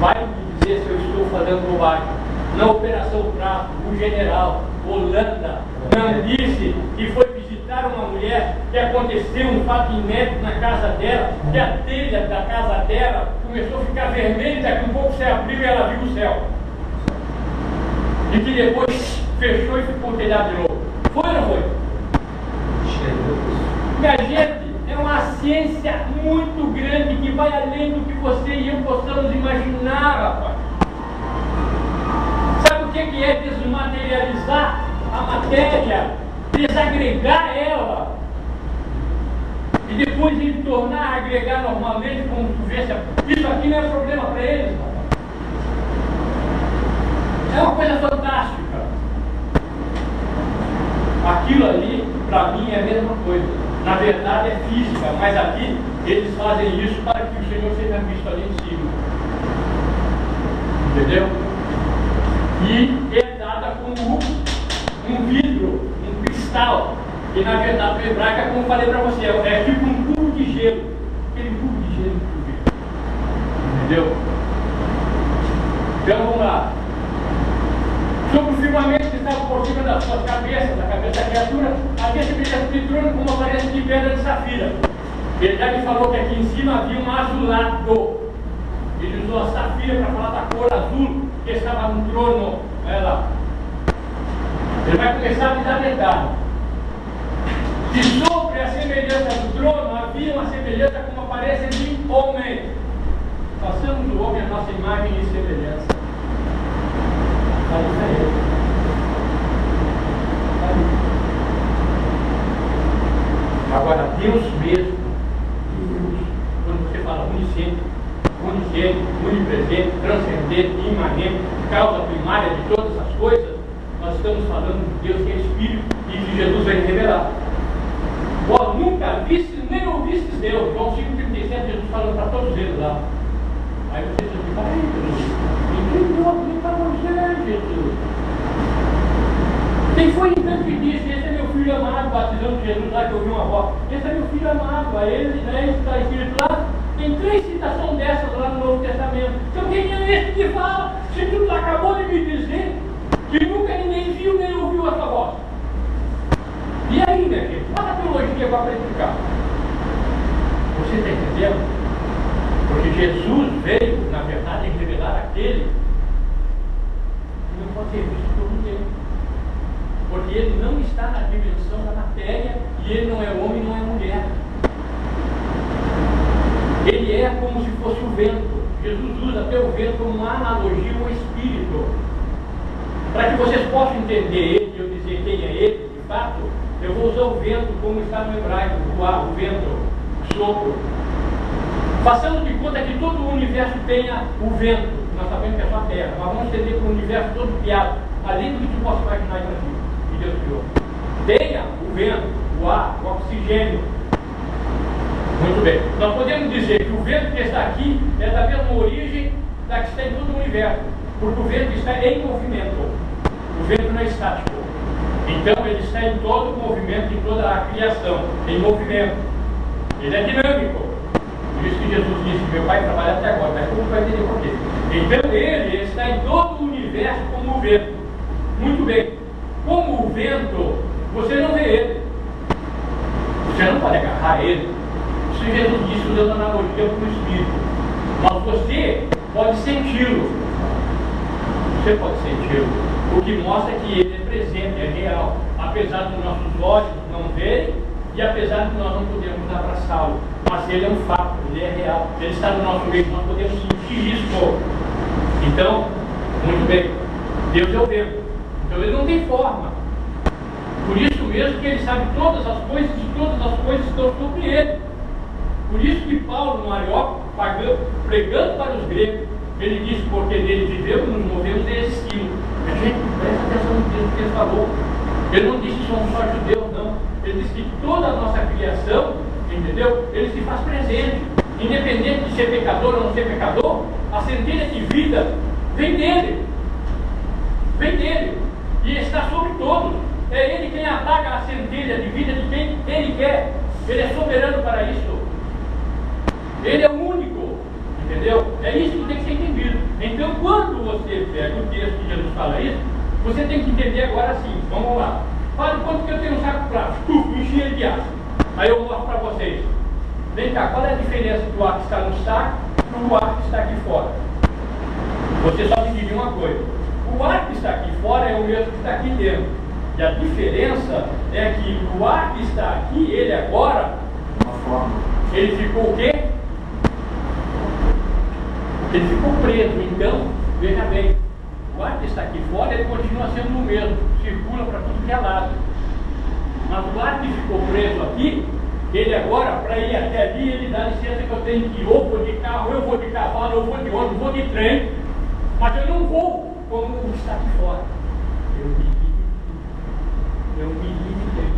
Vai me dizer se eu estou falando bobagem. Na Operação Prato, o general Holanda não disse que foi visitar uma mulher, que aconteceu um fato inédito na casa dela, que a telha da casa dela começou a ficar vermelha e daqui a pouco se abriu e ela viu o céu. E que depois fechou e ficou telhado de novo. Foi ou não foi? Minha gente, é uma ciência muito grande que vai além do que você e eu possamos imaginar, rapaz. Sabe o que é desmaterializar a matéria, desagregar ela e depois ele tornar a agregar normalmente como tu vê? Isso aqui não é problema para eles, rapaz. É uma coisa fantástica. Aquilo ali, para mim, é a mesma coisa. Na verdade, é física, mas aqui eles fazem isso para que o Senhor seja visto ali em cima. Entendeu? E é dada como um vidro, um cristal, que na verdade, no hebraico, como eu falei para você, é tipo um cubo de gelo. Aquele cubo de gelo que tu vê. Entendeu? Então vamos lá. Sobre o firmamento que estava por cima das suas cabeças, da cabeça da criatura, havia semelhança de trono como aparece de pedra de safira. Ele já me falou que aqui em cima havia um azulado. Ele usou a safira para falar da cor azul que estava no trono. Olha lá. Ele vai começar a me dar detalhe. E sobre a semelhança do trono havia uma semelhança como aparece de homem. Façamos do homem a nossa imagem e semelhança. Agora, Deus mesmo, quando você fala onisciente, onipresente, transcendente, imanente, causa primária de todas as coisas, nós estamos falando de Deus que é Espírito e que Jesus vai revelar. Vós nunca vistes nem ouvistes Deus. João 5,37, Jesus falando para todos eles lá. Aí vocês dizem, peraí, Jesus, ninguém deu aqui para você, Jesus. Quem foi então que disse, esse é meu filho amado, batizando Jesus lá, que eu ouvi uma voz, esse é meu filho amado, a ele, né, está escrito lá, tem 3 citações dessas lá no Novo Testamento. Então quem é esse que fala, se tu acabou de me dizer, que nunca ninguém viu nem ouviu a sua voz? E aí, minha gente, olha a teologia para praticar. Você está entendendo? Porque Jesus veio, na verdade, revelar aquele que não pode ser visto por ninguém. Porque ele não está na dimensão da matéria e ele não é homem, não é mulher. Ele é como se fosse o vento. Jesus usa até o vento como uma analogia ao Espírito. Para que vocês possam entender ele e eu dizer quem é ele, de fato, eu vou usar o vento como está no hebraico, o vento, o sopro. Façamos de conta que todo o universo tenha o vento. Nós sabemos que é só a Terra, mas vamos entender para o universo todo criado, além do que tu possa imaginar aqui, que Deus criou. Tenha o vento, o ar, o oxigênio. Muito bem. Nós podemos dizer que o vento que está aqui é da mesma origem da que está em todo o universo, porque o vento está em movimento. O vento não é estático. Então ele está em todo o movimento, em toda a criação, em movimento. Ele é dinâmico. Por isso que Jesus disse que meu pai trabalha até agora, mas como vai entender por quê? Então ele está em todo o universo como o vento. Muito bem. Como o vento, você não vê ele. Você não pode agarrar ele. Isso Jesus disse usando analogia para o Espírito. Mas você pode senti-lo. Você pode senti-lo. O que mostra que ele é presente, é real. Apesar dos nossos olhos não verem e apesar de nós não podermos abraçá-lo. Mas ele é um fato, ele é real. Ele está no nosso meio, nós podemos sentir isso. Então, muito bem. Deus é o vento. Então ele não tem forma. Por isso mesmo que ele sabe todas as coisas e todas as coisas estão sobre ele. Por isso que Paulo, no Areópago, pregando para os gregos, ele disse, porque nele vivemos, nos movemos e existimos. A gente presta atenção no que ele falou. Ele não disse que somos só judeus, não. Ele disse que toda a nossa criação, entendeu? Ele se faz presente. Independente de ser pecador ou não ser pecador, a centelha de vida vem dele. Vem dele. E está sobre todos. É ele quem apaga a centelha de vida de quem ele quer. Ele é soberano para isso. Ele é o único, entendeu? É isso que tem que ser entendido. Então, quando você pega o texto que Jesus fala isso, você tem que entender agora assim. Vamos lá. Fala quanto que eu tenho um saco plástico, enchi ele de água. Aí eu mostro para vocês. Vem cá, qual é a diferença do ar que está no saco para o ar que está aqui fora? Você só me diz uma coisa. O ar que está aqui fora é o mesmo que está aqui dentro. E a diferença é que o ar que está aqui, ele agora, uma forma, ele ficou o quê? Ele ficou preso. Então, veja bem, o ar que está aqui fora, ele continua sendo o mesmo, circula para tudo que é lado. Mas o ar que ficou preso aqui, ele agora, para ir até ali, ele dá licença que eu tenho que ir, ou vou de carro, eu vou de cavalo, eu vou de ônibus, vou de trem, mas eu não vou como o que está aqui fora. Eu me limitei.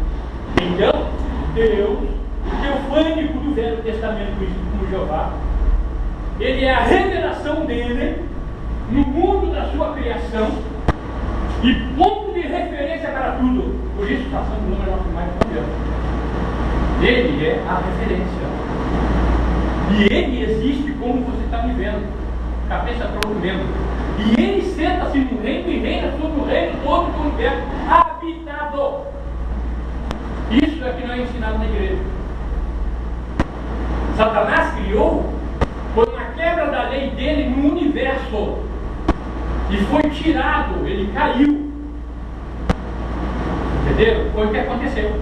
Então, Deus, o teofânico do Velho Testamento, como Jeová, ele é a revelação dele no mundo da sua criação e ponto de referência para tudo. Por isso, passando o número nosso mais de Deus. Ele é a referência. E ele existe como você está me vendo. Cabeça para o membro. E ele senta-se no reino e reina sobre o reino todo do universo habitado. Isso é que não é ensinado na igreja. Satanás criou foi uma quebra da lei dele no universo. E foi tirado, ele caiu. Entenderam? Foi o que aconteceu.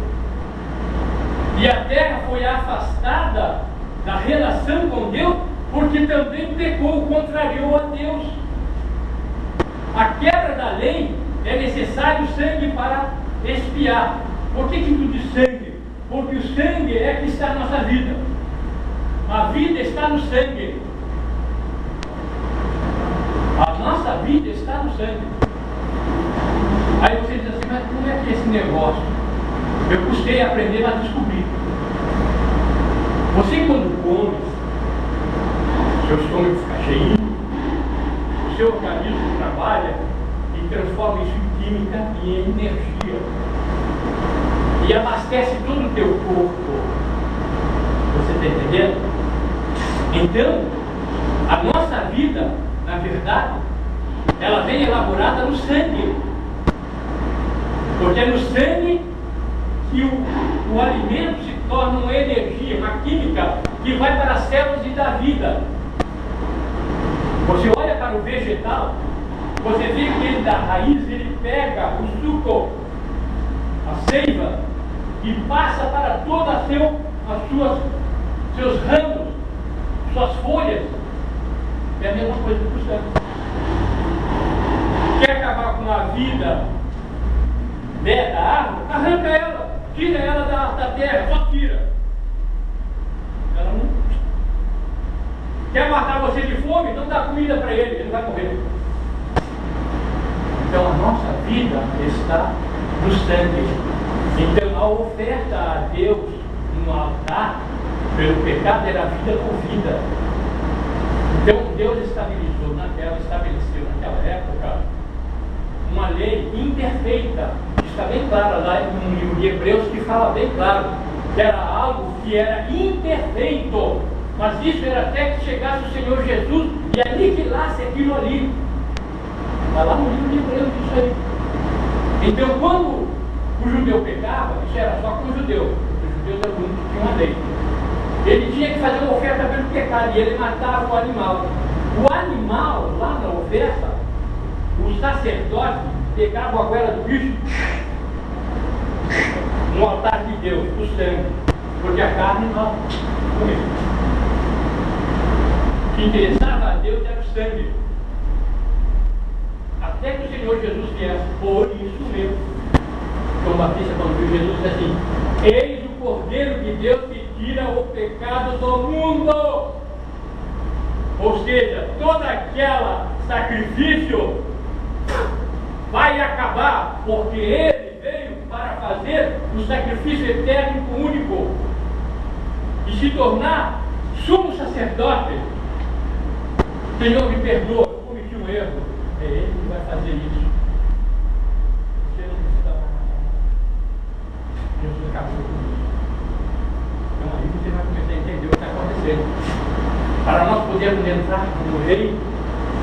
E a terra foi afastada da relação com Deus, porque também pecou, contrariou a Deus. A quebra da lei é necessário sangue para expiar. Por que tudo de sangue? Porque o sangue é que está na nossa vida. A vida está no sangue. A nossa vida está no sangue. Aí você diz assim, mas como é que é esse negócio? Eu custei aprender a descobrir. Você quando come, seu estômago fica cheio, o seu organismo trabalha e transforma isso em química e em energia. E abastece todo o teu corpo. Você está entendendo? Então, a nossa vida, na verdade, ela vem elaborada no sangue. Porque é no sangue que o alimento se torna uma energia, uma química que vai para as células e dá vida. Você olha para o vegetal, você vê que ele da raiz, ele pega o suco, a seiva, e passa para todos seus ramos, suas folhas. É a mesma coisa que o sangue. Quer acabar com a vida da árvore? Arranca ela, tira ela da terra, só tira. Ela não. Quer matar você de fome? Não dá comida para ele, ele vai morrer. Então a nossa vida está no sangue. Então a oferta a Deus no altar pelo pecado era vida por vida. Então Deus estabeleceu naquela época uma lei imperfeita. Está bem claro lá no livro de Hebreus, que fala bem claro que era algo que era imperfeito, mas isso era até que chegasse o Senhor Jesus e aniquilasse aquilo ali. Está lá no livro de Hebreus isso aí. Então quando o judeu pecava, isso era só com o judeu. Os judeus eram únicos que tinham uma lei. Ele tinha que fazer uma oferta pelo pecado e ele matava o animal. O animal, lá na oferta, o sacerdote pegava a goela do bicho no altar de Deus, o sangue, porque a carne não comia. O que interessava a Deus era o sangue. Até que o Senhor Jesus viesse, por isso mesmo. João Batista, quando viu Jesus, disse assim: eis o Cordeiro de Deus que tira o pecado do mundo. Ou seja, todo aquele sacrifício vai acabar, porque ele veio para fazer o sacrifício eterno e único e se tornar sumo sacerdote. Senhor, me perdoa, eu cometi um erro. É ele que vai fazer isso. Você não precisa mais. Jesus acabou com isso. Então aí você vai começar a entender o que está acontecendo. Para nós podermos entrar no reino,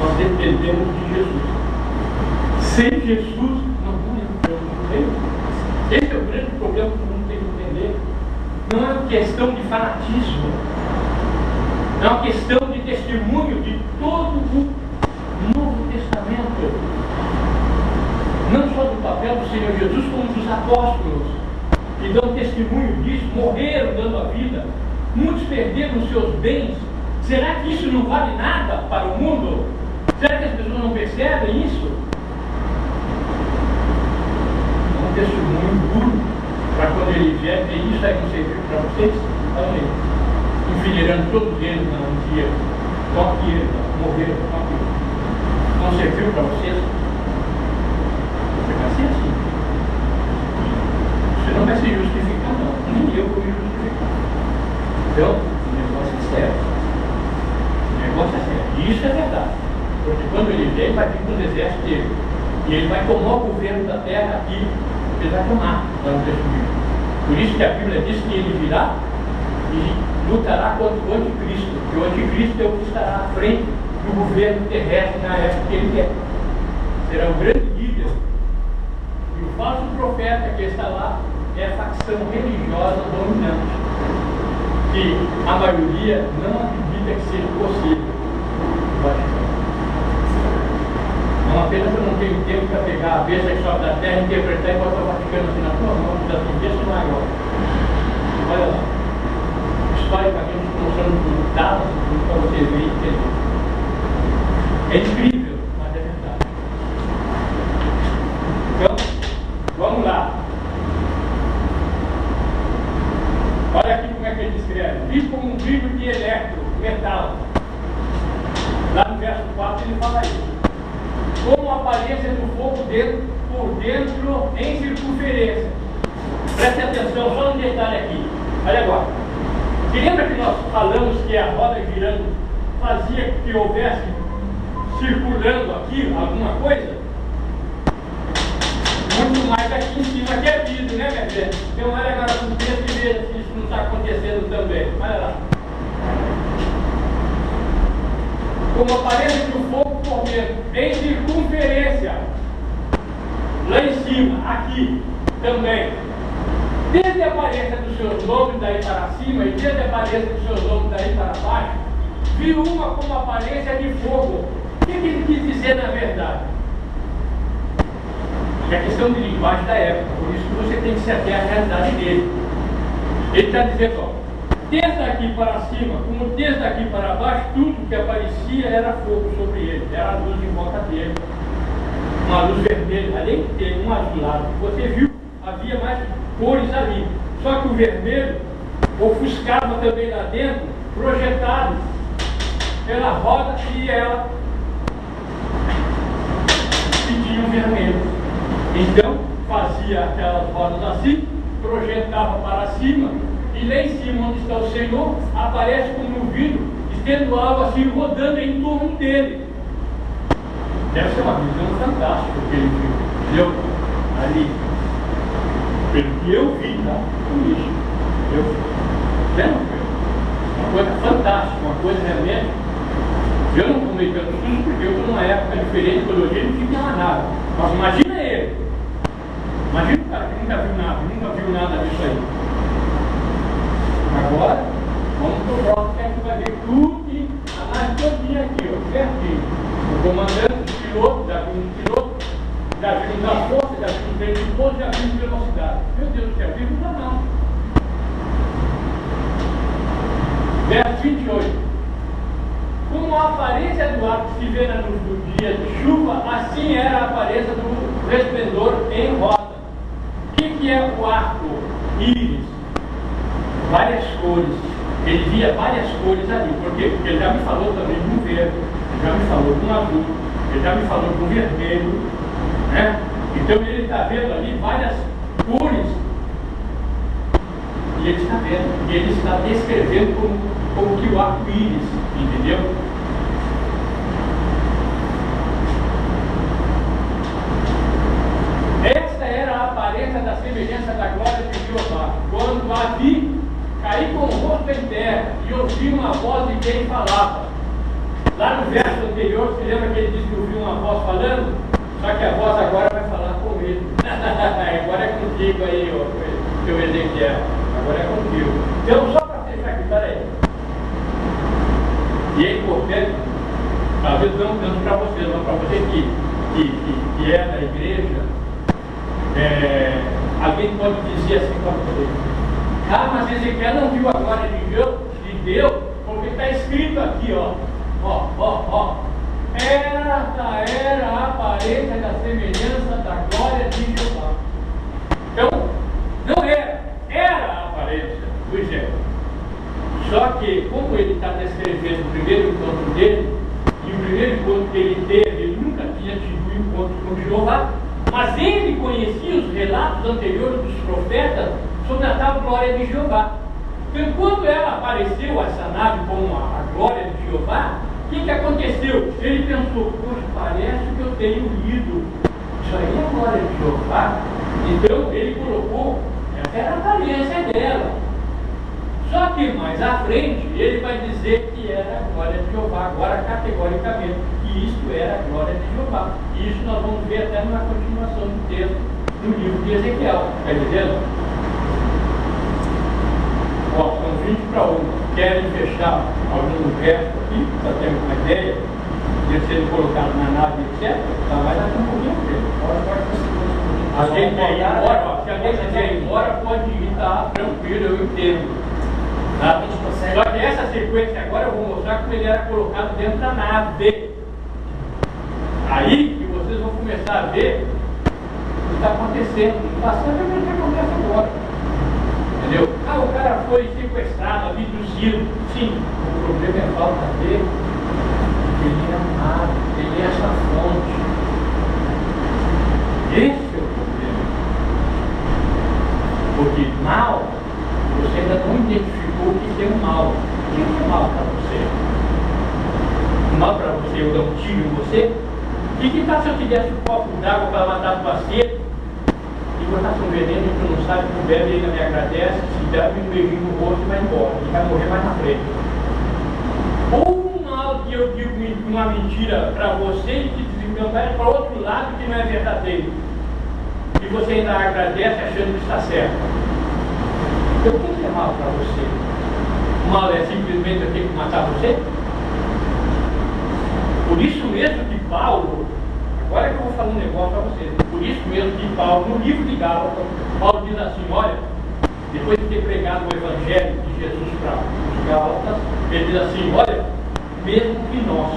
nós dependemos de Jesus. Sem Jesus, não vamos entrar no reino. Esse é o grande problema que o mundo tem que entender. Não é uma questão de fanatismo. É uma questão de testemunho de todo o Novo Testamento. Não só do papel do Senhor Jesus, como dos apóstolos, que dão testemunho disso, morreram dando a vida. Muitos perderam os seus bens. Será que isso não vale nada para o mundo? Será que as pessoas não percebem isso? É um testemunho duro para quando ele vier, e isso aí não serviu para vocês? Olha aí, enfileirando todos eles num dia. Só que eles morreram, só que não serviu para vocês? Você vai ser assim. Você não vai se justificar, não. Nem eu vou me justificar. Então, o negócio é sério. O negócio é sério. E isso é verdade. Porque quando ele vem, vai vir com os exércitos dele. E ele vai tomar o governo da terra e ele vai tomar, lá no texto bíblico. Por isso que a Bíblia diz que ele virá e lutará contra o anticristo. Que o anticristo é o que estará à frente do governo terrestre na época que ele quer. Será o grande líder. E o falso profeta que está lá é a facção religiosa dominante, que a maioria não acredita que seja possível. Não apenas eu não tenho tempo para pegar a besta que sobe da terra, interpretar e botar o Vaticano assim na tua mão, já tem texto maior. Olha lá. Historicamente, mostrando dados para você ver e entender. É incrível, mas é verdade. Então, vamos lá. Olha aqui como é que ele descreve. Vi como um brilho de eletro, metal. Lá no verso 4 ele fala isso. Como a aparência do fogo por dentro em circunferência. Preste atenção, só um detalhe aqui. Olha agora. Você lembra que nós falamos que a roda girando fazia que houvesse circulando aqui alguma coisa? Muito mais aqui em cima que é vidro, né, minha gente? Então olha agora para o texto e veja se isso não está acontecendo também. Olha lá. Como aparece que o fogo por dentro, em circunferência, lá em cima, aqui, também. Desde a aparência dos seus lombos daí para cima e desde a aparência dos seus lombos daí para baixo, viu uma como aparência de fogo. O que ele quis dizer na verdade? É questão de linguagem da época, por isso que você tem que se ater à realidade dele. Ele está dizendo, ó, desde aqui para cima, como desde aqui para baixo, tudo que aparecia era fogo sobre ele, era a luz em volta dele, uma luz vermelha, além de ter um azulado. Você viu, havia mais cores ali, só que o vermelho ofuscava também lá dentro, projetado pela roda e ela que tinha um vermelho. Então fazia aquelas rodas assim, projetava para cima, e lá em cima onde está o Senhor aparece como um vidro, tendo algo assim rodando em torno dele. Deve ser uma visão fantástica que ele viu, entendeu? Ali. Pelo que eu vi, tá? Com isso. Eu vi. Uma coisa fantástica, uma coisa realmente. Eu não tomei tanto susto porque eu estou numa época diferente, quando eu não tinha mais nada. Mas imagina ele. Imagina o cara que nunca viu nada disso aí. Agora, vamos para o próximo que a gente vai ver tudo e a nave todinha aqui, ó, certinho. O comandante, o piloto, já vimos a força, já vimos o trem de pouso, já vimos velocidade. Meu Deus do céu, vimos não. Verso 28. Como a aparência do ar que se vê na luz do dia de chuva, assim era a aparência do resplendor em roda. O que é o arco íris? Várias cores. Ele via várias cores ali. Por quê? Porque ele já me falou também de um verde, ele já me falou de um azul, ele já me falou de um vermelho, né? Então ele está vendo ali várias cores. E ele está vendo, e ele está descrevendo como que o arco-íris, entendeu? Esta era a aparência da semelhança da glória de Jeová. Quando a vi, caí com o rosto em terra e ouvi uma voz de quem falava. Lá no verso anterior, você lembra que ele disse que ouviu uma voz falando? Só que a voz agora vai falar com ele. Agora é contigo aí, ó, seu Ezequiel. Agora é contigo. Então, só para fechar aqui, peraí. E é importante, talvez não tanto para você, não para você que é da igreja, alguém pode dizer assim para você: ah, mas Ezequiel não viu a glória de Deus, porque está escrito aqui, ó. Era a aparência da semelhança da glória de Jeová. Então, não era a aparência do Ezequiel. Só que, como ele está descrevendo o primeiro encontro dele, e o primeiro encontro que ele teve, ele nunca tinha tido um encontro com Jeová, mas ele conhecia os relatos anteriores dos profetas sobre a tal glória de Jeová. Então, quando ela apareceu, essa nave, como a glória de Jeová, o que aconteceu? Ele pensou: poxa, parece que eu tenho lido. Isso aí é a glória de Jeová. Então, ele colocou, essa era a aparência dela. Só que mais à frente, ele vai dizer que era a glória de Jeová, agora categoricamente, que isto era a glória de Jeová. E isso nós vamos ver até na continuação do texto do livro de Ezequiel. Está entendendo? Ó, são 20 para 1. Querem fechar algum verso aqui, para termos uma ideia, de sendo colocado na nave, etc. Tá, vai dar um pouquinho tempo. Alguém quer ir embora, ó, se alguém quiser ir embora, pode ir, tá? Tranquilo, eu entendo. Tá? Só que essa sequência agora eu vou mostrar como ele era colocado dentro da nave. Aí que vocês vão começar a ver o que está acontecendo. Bastante é o que acontece agora. Entendeu? Ah, o cara foi sequestrado, abduzido. Sim, o problema é a falta dele. Ele é amado, ele é essa fonte. Esse é o problema. Porque mal, você ainda não identificou o que é o mal. O que é mal para você? O mal para você, eu dar um tiro em você? O que tal se eu te desse um copo d'água para matar tua sede e botasse um veneno que tu não sabe, tu bebe e ainda me agradece, se der um beijinho no rosto e vai embora, e vai morrer mais na frente. Ou um mal que eu digo uma mentira para você e te desencantar para outro lado que não é verdadeiro. E você ainda agradece achando que está certo. Então o que é mal para você? O mal é simplesmente eu ter que matar você? Por isso mesmo que Paulo, agora que eu vou falar um negócio para vocês, por isso mesmo que Paulo, no livro de Gálatas, Paulo diz assim, olha, depois de ter pregado o Evangelho de Jesus para os Gálatas, ele diz assim, olha, mesmo que nós,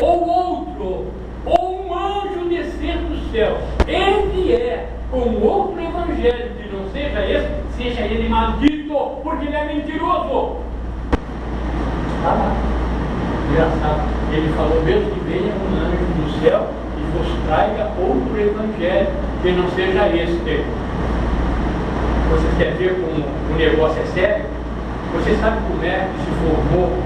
ou outro, ou um anjo descer do céu, ele é com outro Evangelho que não seja esse, seja ele maldito, porque ele é mentiroso. Está lá. Engraçado. Ele falou, mesmo que venha um anjo do céu e vos traga outro evangelho que não seja este. Vocês querem ver como o negócio é sério? Você sabe como é que se formou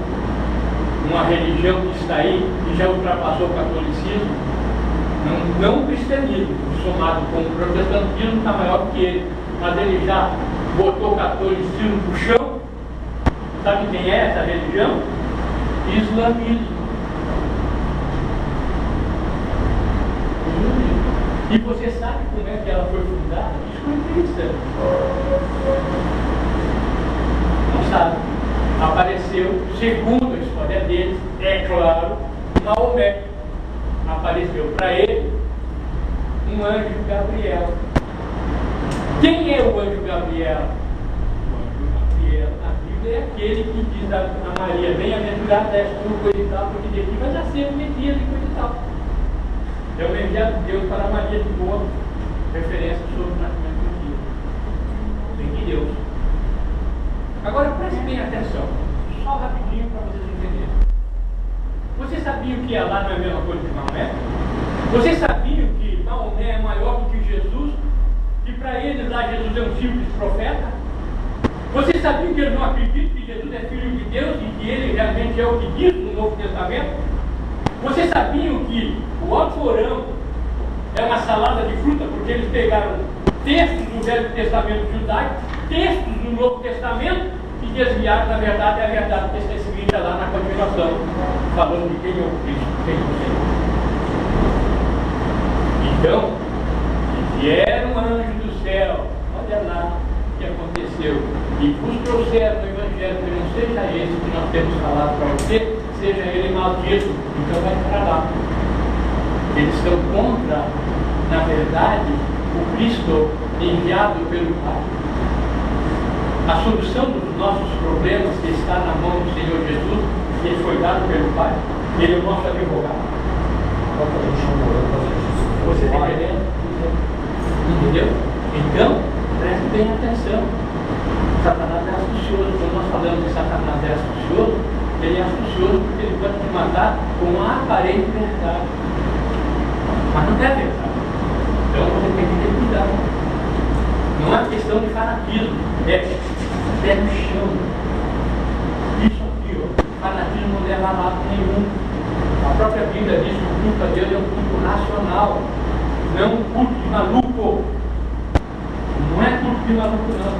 uma religião que está aí e já ultrapassou o catolicismo? Não o cristianismo, somado com o protestantismo está maior que ele, mas ele já botou o catolicismo no chão. Sabe quem é essa religião? Islamismo. E você sabe como é que ela foi fundada? Escutista. Não sabe. Apareceu, segundo a história deles, é claro, Maomé. Apareceu para ele um anjo Gabriel. Quem é o anjo Gabriel? O anjo Gabriel na Bíblia é aquele que diz a Maria, bem-aventurada és tu, coisa e tal, porque de ti vai nascer um Messias e coisa e tal. É o enviado de Deus para Maria de boa referência sobre o nascimento do filho. Vem de Deus. Agora preste bem atenção, só rapidinho para vocês entenderem. Vocês sabiam que Alá não é a mesma coisa que Maomé? Vocês sabiam que Maomé é maior do que Jesus? Que para eles lá Jesus é um simples profeta? Vocês sabiam que eles não acreditam que Jesus é filho de Deus e que ele realmente é o que diz no Novo Testamento? Vocês sabiam que o Alcorão é uma salada de fruta porque eles pegaram textos do Velho Testamento judaico, textos do Novo Testamento e desviaram, na verdade, a verdade que está escrita lá na continuação, falando de quem é o Cristo, quem é o Senhor. Então, vieram um anjo do céu, olha lá o que aconteceu, e vos trouxeram o Evangelho que não seja esse que nós temos falado para você, seja ele maldito, então vai para lá. Eles estão contra, na verdade, o Cristo enviado pelo Pai. A solução dos nossos problemas que está na mão do Senhor Jesus, que ele foi dado pelo Pai, ele é o nosso advogado. Você está entendendo? Entendeu? Então, preste bem atenção. Satanás é astucioso. Quando nós falamos que Satanás é astucioso, ele é astucioso porque ele pode te matar com uma aparente verdade. Mas não é verdade. Então você tem que ter cuidado. Não é questão de fanatismo, é pé no chão. Isso aqui, ó, fanatismo não leva a lado nenhum. A própria Bíblia diz que o culto a Deus é um culto racional, não um culto de maluco. Não é culto de maluco, não.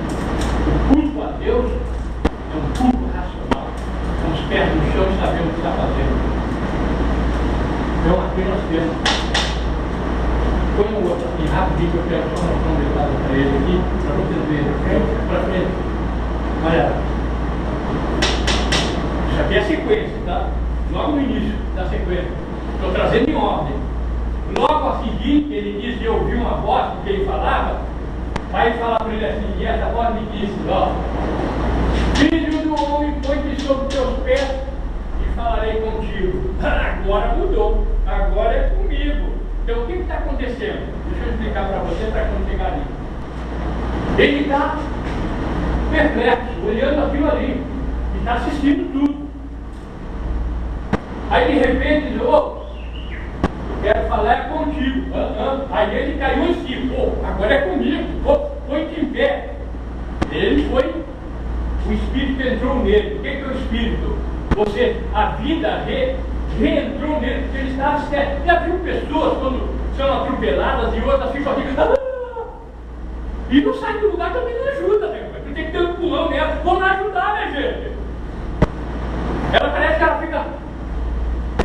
O culto a Deus é um puro racional, com os pés no chão e sabendo o que está fazendo. Então aqui nós temos. Põe um outro aqui rapidinho, que eu quero só mostrar um detalhe para ele aqui, para vocês verem. Para frente. Olha. Isso aqui é a sequência, tá? Logo no início da sequência. Estou trazendo em ordem. Logo a seguir, ele diz: eu ouvi uma voz que ele falava. Aí fala para ele assim: e essa voz me disse: ó, filho do homem, põe-te sobre teus pés e falarei contigo. Agora mudou, agora é comigo. Então o que está acontecendo? Deixa eu explicar para você para quando chegar ali. Ele está perplexo, olhando aquilo ali, e está assistindo tudo. Aí de repente diz: ô, quero falar contigo. Aí ele caiu em si. Agora é comigo. Põe-te em pé. Ele foi, o Espírito entrou nele. O que é o Espírito? A vida reentrou nele, porque ele estava certo. Já viu pessoas quando são atropeladas e outras ficam aqui e não saem do lugar, também não ajuda, né? Tem que ter um pulão nela. Vamos lá ajudar, né, gente? Ela parece que ela fica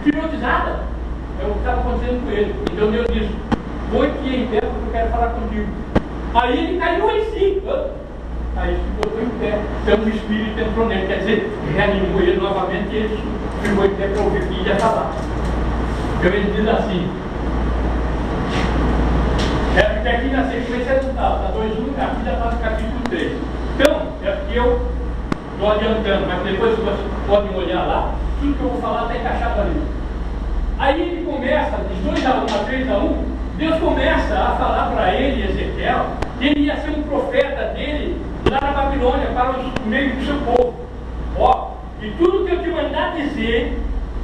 hipnotizada. É o que estava acontecendo com ele. Então Deus disse: põe-te em pé porque eu quero falar contigo. Aí ele caiu em si. Aí ele ficou em pé. Então o Espírito entrou nele. Quer dizer, reanimou ele novamente e ele ficou em pé para ouvir o que ia falar. Então ele diz assim. Porque aqui na sequência não está. Está 2:1, aqui já está no capítulo 3. Então, é porque eu estou adiantando, mas depois vocês podem olhar lá. Tudo que eu vou falar está encaixado ali. Aí ele começa, de 2:1 a 3:1, Deus começa a falar para ele, Ezequiel, que ele ia ser um profeta dele lá na Babilônia, para o meio do seu povo. Ó, e tudo que eu te mandar dizer,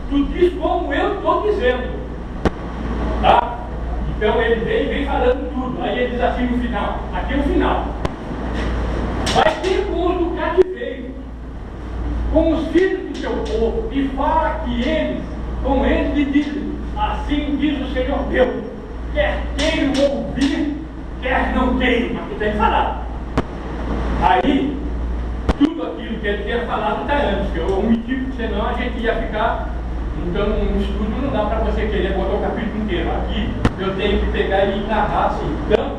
tu diz como eu estou dizendo. Tá? Então ele vem falando tudo. Aí ele diz assim no final, aqui é o final. Vai ter com os do cativeiro, com os filhos do teu povo, e fala que eles, com eles lhe dizem: assim diz o Senhor Deus, quer queiram ouvir, quer não queiram, mas tu tem que falar. Aí, tudo aquilo que ele tinha falado está antes, que eu omiti, porque senão a gente ia ficar. Então, um estudo não dá para você querer botar o capítulo inteiro. Aqui eu tenho que pegar e narrar assim. Então,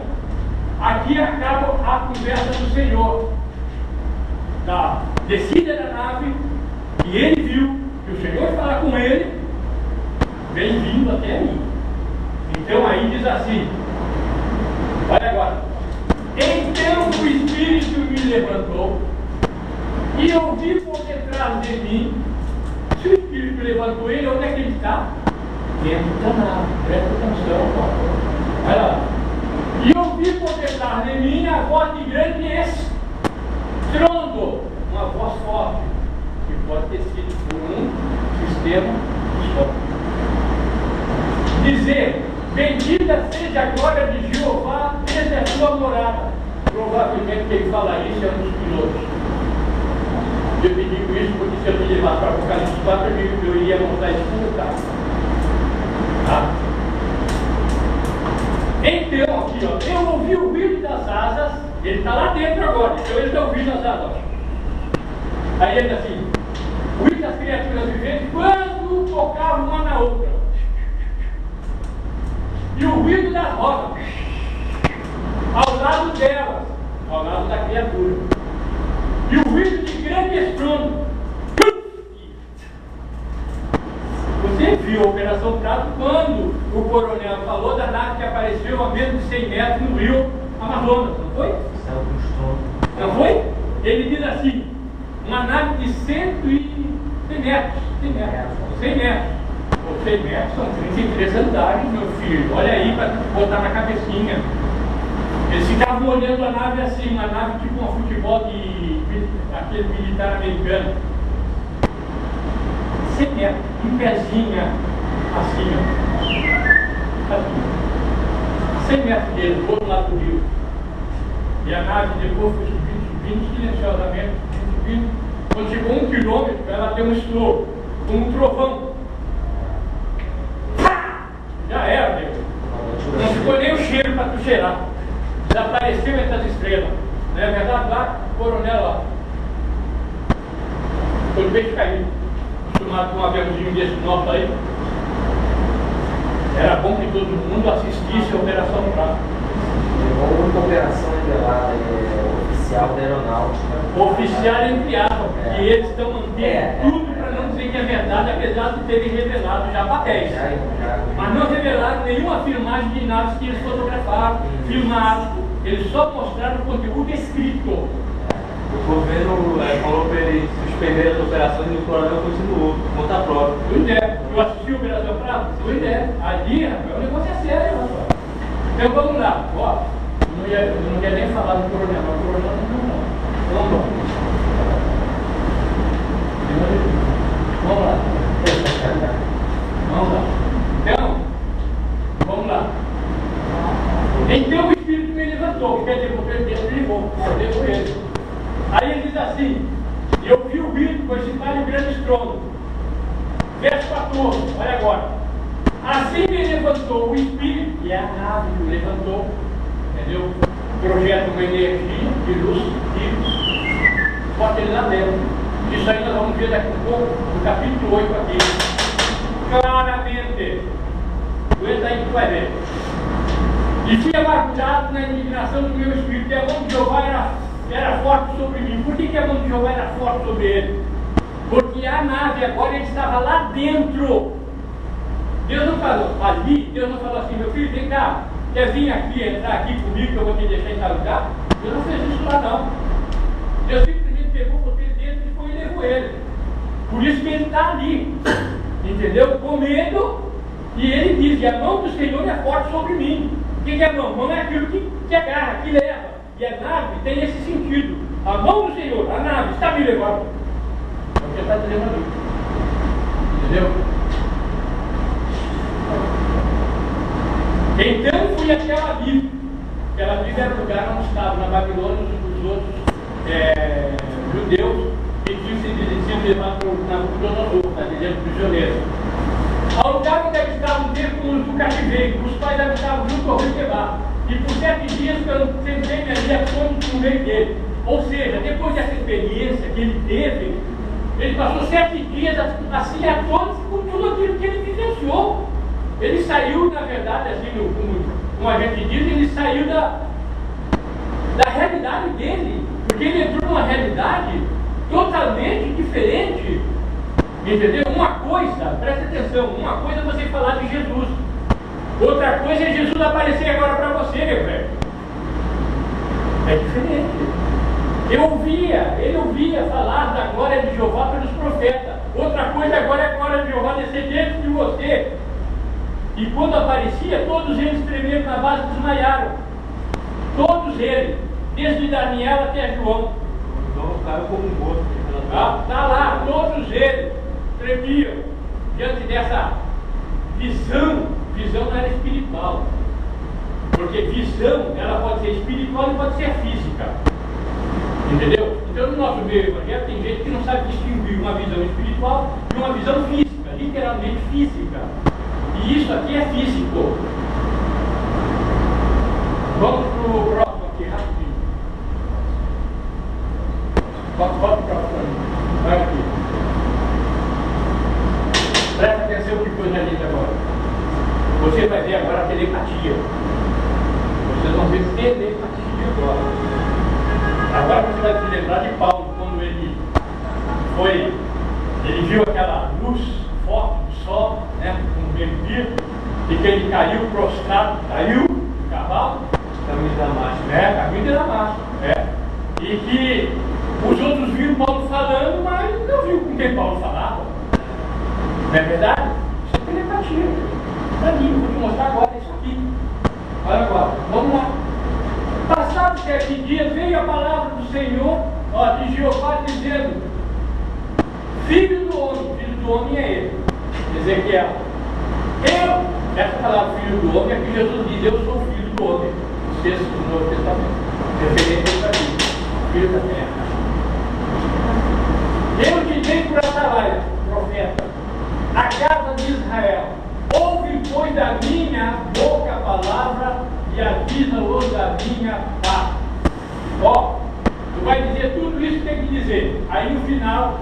aqui acaba a conversa do Senhor. Da descida da nave, e ele viu que o Senhor fala com ele. Bem-vindo até mim. Então aí diz assim: olha agora. Então o Espírito me levantou e eu vi por detrás de mim. Se o Espírito levantou ele, onde é que ele está? Dentro da nave. Presta atenção. Olha lá. E eu vi por detrás de mim a voz de grande estrondo, uma voz forte, que pode ter sido por um sistema de som. Dizer: bendita seja a glória de Jeová desde a sua morada. Provavelmente quem fala isso é um dos pilotos. Eu te digo isso porque se eu te levar para Apocalipse 4, eu iria montar isso no carro. Tá? Então, aqui, ó, eu ouvi o ruído das asas. Ele está lá dentro agora, então ele está ouvindo as asas. Ó. Aí ele diz assim: o ruído das criaturas viventes quando tocavam uma na outra. E o ruído das rodas ao lado delas, ao lado da criatura. E o ruído de grande estrondo. Você viu a Operação Prato quando o coronel falou da nave que apareceu a menos de 100 metros no rio Amazonas, não foi? Não foi? Ele diz assim: uma nave de 100 metros. 100 metros. 100 metros são 33 andares, meu filho. Olha aí para botar na cabecinha. Eles ficavam olhando a nave assim, uma nave tipo um futebol de aquele militar americano. 100 metros, um pezinho assim, ó. Aqui. 100 metros dele, do outro lado do rio. E a nave depois foi subindo silenciosamente, subindo. Quando chegou 1 quilômetro, ela deu um estouro, um trovão. Já era, meu. Não ficou nem o cheiro para tu cheirar. Desapareceu entre as estrelas. Não é verdade? Lá, o coronel lá. Foi de peixe caído. Acostumado com um aviãozinho desse nosso aí. Era bom que todo mundo assistisse a Operação Prato. Levou muita operação revelada, oficial da aeronáutica. Oficial entre aspas, porque eles estão mantendo tudo para não dizer que é verdade, apesar de terem revelado já papéis. Mas não revelaram nenhuma filmagem de naves que eles fotografaram, filmaram. Eles só mostraram o conteúdo escrito. O governo falou para ele suspender as operações e o coronel continuou, conta própria. Pois é, eu assisti a Operação Prato? Pois é, ali, rapaz, o negócio é sério, rapaz. Então vamos lá, ó, eu não ia nem falar do coronel, mas o coronel não. Vamos lá. Vamos lá. Vamos lá. Então, vamos lá. Então o Espírito me levantou, quer dizer, porque ele levou, eu ele. Aí ele diz assim, eu vi o grito com esse pai de grande estrondo. Verso 14, olha agora. Assim me levantou o Espírito, e a nave me levantou, entendeu? Projeta uma energia de luz e bota ele lá dentro. Isso aí nós vamos ver daqui a pouco, no capítulo 8 aqui. Claramente. Aguenta aí que tu vai ver. E fui amargurado na indignação do meu espírito, e a mão de Jeová era forte sobre mim. Por que a mão de Jeová era forte sobre ele? Porque a nave agora ele estava lá dentro. Deus não falou ali, Deus não falou assim, meu filho, vem cá, quer vir aqui, entrar aqui comigo, que eu vou te deixar em tal lugar? Deus não fez isso lá não. Deus simplesmente pegou você dentro e foi e levou ele. Por isso que ele está ali, entendeu? Com medo, e ele diz, e a mão do Senhor é forte sobre mim. O que é a mão? Mão é aquilo que agarra, que leva. E a nave tem esse sentido. A mão do Senhor, a nave, está me levando. É o que está dizendo ali. Entendeu? Então fui até Tel Aviv. Tel Aviv era o lugar onde estavam na Babilônia os outros judeus que tinham sido levados para Nabucodonosor, está dizendo, prisioneiros. Ao lugar onde eles estavam dentro do cativeiro, os pais habitavam junto ao rio Quebar. E por 7 dias que eu sentei-me ali a fome no meio dele. Ou seja, depois dessa experiência que ele teve, ele passou 7 dias assim a todos com tudo aquilo que ele vivenciou. Ele saiu, na verdade, assim, como a gente diz, ele saiu da realidade dele. Porque ele entrou numa realidade totalmente diferente. Entendeu? Uma coisa, presta atenção, uma coisa é você falar de Jesus. Outra coisa é Jesus aparecer agora para você, meu velho. É diferente. Ele ouvia falar da glória de Jeová pelos profetas. Outra coisa agora é a glória de Jeová descer dentro de você. E quando aparecia, todos eles tremeram na base e desmaiaram. Todos eles, desde Daniel até João. Então caiu como um morto. Está lá, todos eles tremiam diante dessa visão. Visão não era espiritual. Porque visão, ela pode ser espiritual e pode ser física. Entendeu? Então no nosso meio evangélico tem gente que não sabe distinguir uma visão espiritual de uma visão física, literalmente física. E isso aqui é físico. Vamos para o próximo aqui, rapidinho. Bota o próximo. Vai aqui. Presta atenção que coisa linda agora. Você vai ver agora a telepatia. Vocês vão ver telepatia agora. Agora você vai se lembrar de Paulo, quando ele viu aquela luz forte do sol, né, no meio-dia, e que ele caiu prostrado, caiu do cavalo, Caminho de Damasco. caminho de Damasco, e que os outros viram Paulo falando, mas não viu com quem Paulo falava. Não é verdade? Isso é telepatia. Para mim, vou te mostrar agora isso aqui. Olha agora, vamos lá. Passados 7 dias, veio a palavra do Senhor, de Jeová, dizendo: Filho do homem é ele. Ezequiel. Essa palavra filho do homem é que Jesus diz: Eu sou filho do homem. Texto do Novo Testamento. Referente a isso aqui. Filho da terra. Eu te dei por Atalaia, profeta, a casa de Israel. Ouve, pois, da minha boca a palavra e avisa-os da minha parte. Tu vai dizer tudo isso que tem que dizer. Aí no final,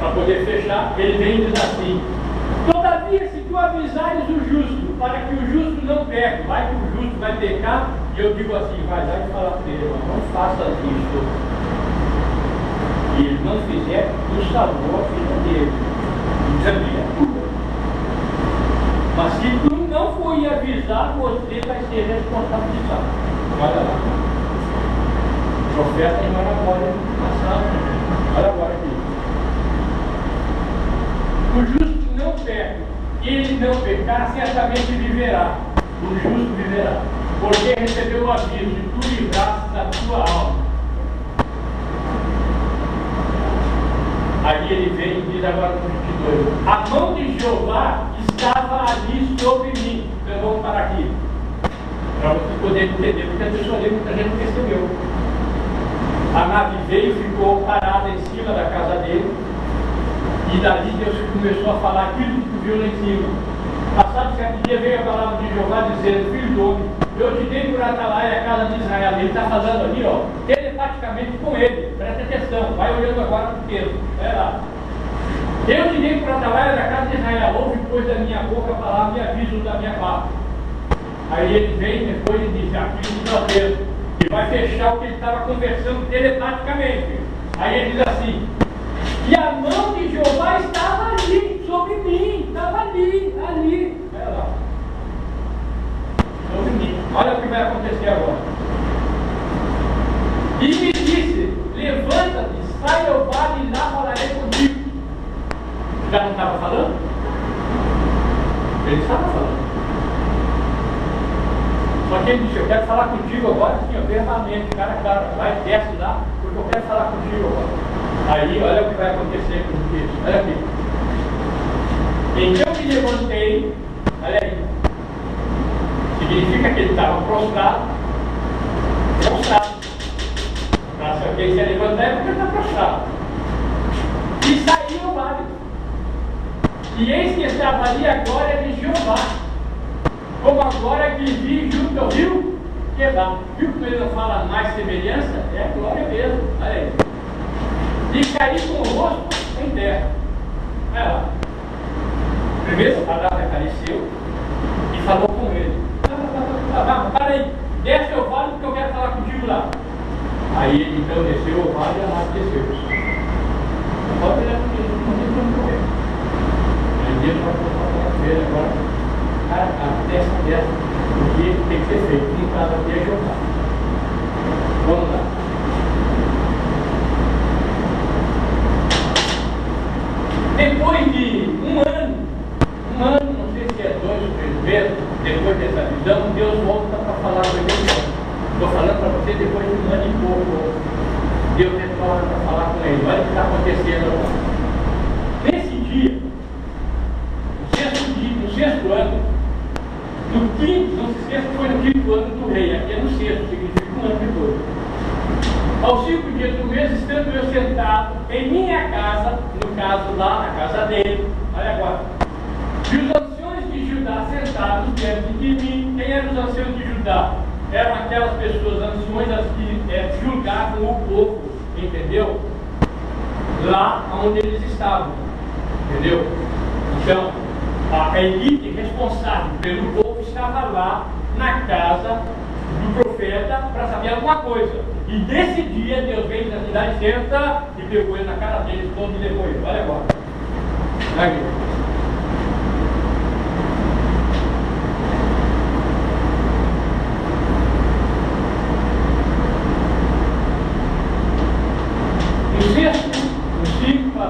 para poder fechar, ele vem e diz assim: todavia, se tu avisares o justo, para que o justo não peque, vai que o justo vai pecar, e eu digo assim, vai lá e fala para ele, não faça isto. E ele não fizer, tu salvou a filha dele. Isso é criatura. Mas se tu não for avisar, você vai ser responsabilizado. Olha lá. O profeta não era agora passado. Olha agora aqui. O justo não peca, ele não pecar, certamente viverá. O justo viverá, porque recebeu o aviso e tu livraste da tua alma. Aí ele vem e diz agora no 22: a mão de Jeová estava ali sobre mim. Então vamos parar aqui, para você poder entender, porque a pessoa ali muita gente não percebeu. A nave veio e ficou parada em cima da casa dele. E dali Deus começou a falar aquilo que tu viu lá em cima. Passado certo dia veio a palavra de Jeová dizendo: filho do homem, eu te dei por Atalaia a casa de Israel. Ele está falando ali, ó, telepaticamente com ele. Presta atenção, vai olhando agora para o texto. Vai lá. Eu te dei por Atalaia da casa de Israel. Ouve, pois, da minha boca a palavra e aviso da minha parte. Aí ele vem depois e diz: aquilo que está fez. E vai fechar o que ele estava conversando telepaticamente. Aí ele diz assim: e a mão de Jeová estava ali, sobre mim, estava ali. Olha lá. Sobre mim. Olha o que vai acontecer agora. E me disse: levanta-te, sai ao vale e lá falarei contigo. Já não estava falando? Ele estava falando. Só que ele disse: eu quero falar contigo agora, sim, verbalmente, cara a cara. Vai, desce lá, porque eu quero falar contigo agora. Aí, olha o que vai acontecer com o texto. Olha aqui. Então me levantei, olha aí. Significa que ele estava prostrado. Para saber que ele se levantar é porque ele está prostrado. E saiu o vale. E eis que estava ali a glória de Jeová, como a glória que vi junto ao rio Quebar. Viu como ele não fala mais semelhança? É a glória mesmo. Olha aí. E caí com o rosto em terra. Olha lá. Primeiro a palavra apareceu e falou com ele: para aí, desce ao vale porque eu quero falar contigo lá. Aí ele então desceu ao vale e a nave desceu. Pode olhar comigo, não tem como correr. Ele deu para ver agora desce, porque tem que ser feito. Não estava aqui a jogar. Vamos lá. Depois de um ano, não sei se é 2 ou 3 meses, depois dessa visão, Deus volta para falar com ele. Estou falando para você depois de um ano e pouco. Deus retorna para falar com ele. Olha o que está acontecendo agora. Nesse dia, no sexto ano, no quinto, não se esqueça que foi no quinto ano do rei, aqui é no sexto, significa um ano depois. Aos 5 dias do mês, estando eu sentado em minha casa, no caso lá na casa dele, olha agora, e os anciões de Judá sentados diante de mim. Quem eram os anciões de Judá? Eram aquelas pessoas, anciões, as que julgavam o povo, entendeu? Lá onde eles estavam, entendeu? Então, a elite responsável pelo povo estava lá na casa do profeta para saber alguma coisa. E nesse dia Deus veio na cidade, senta e pegou ele na cara dele todo e levou ele. Olha agora. Aqui. No sexto, no 5,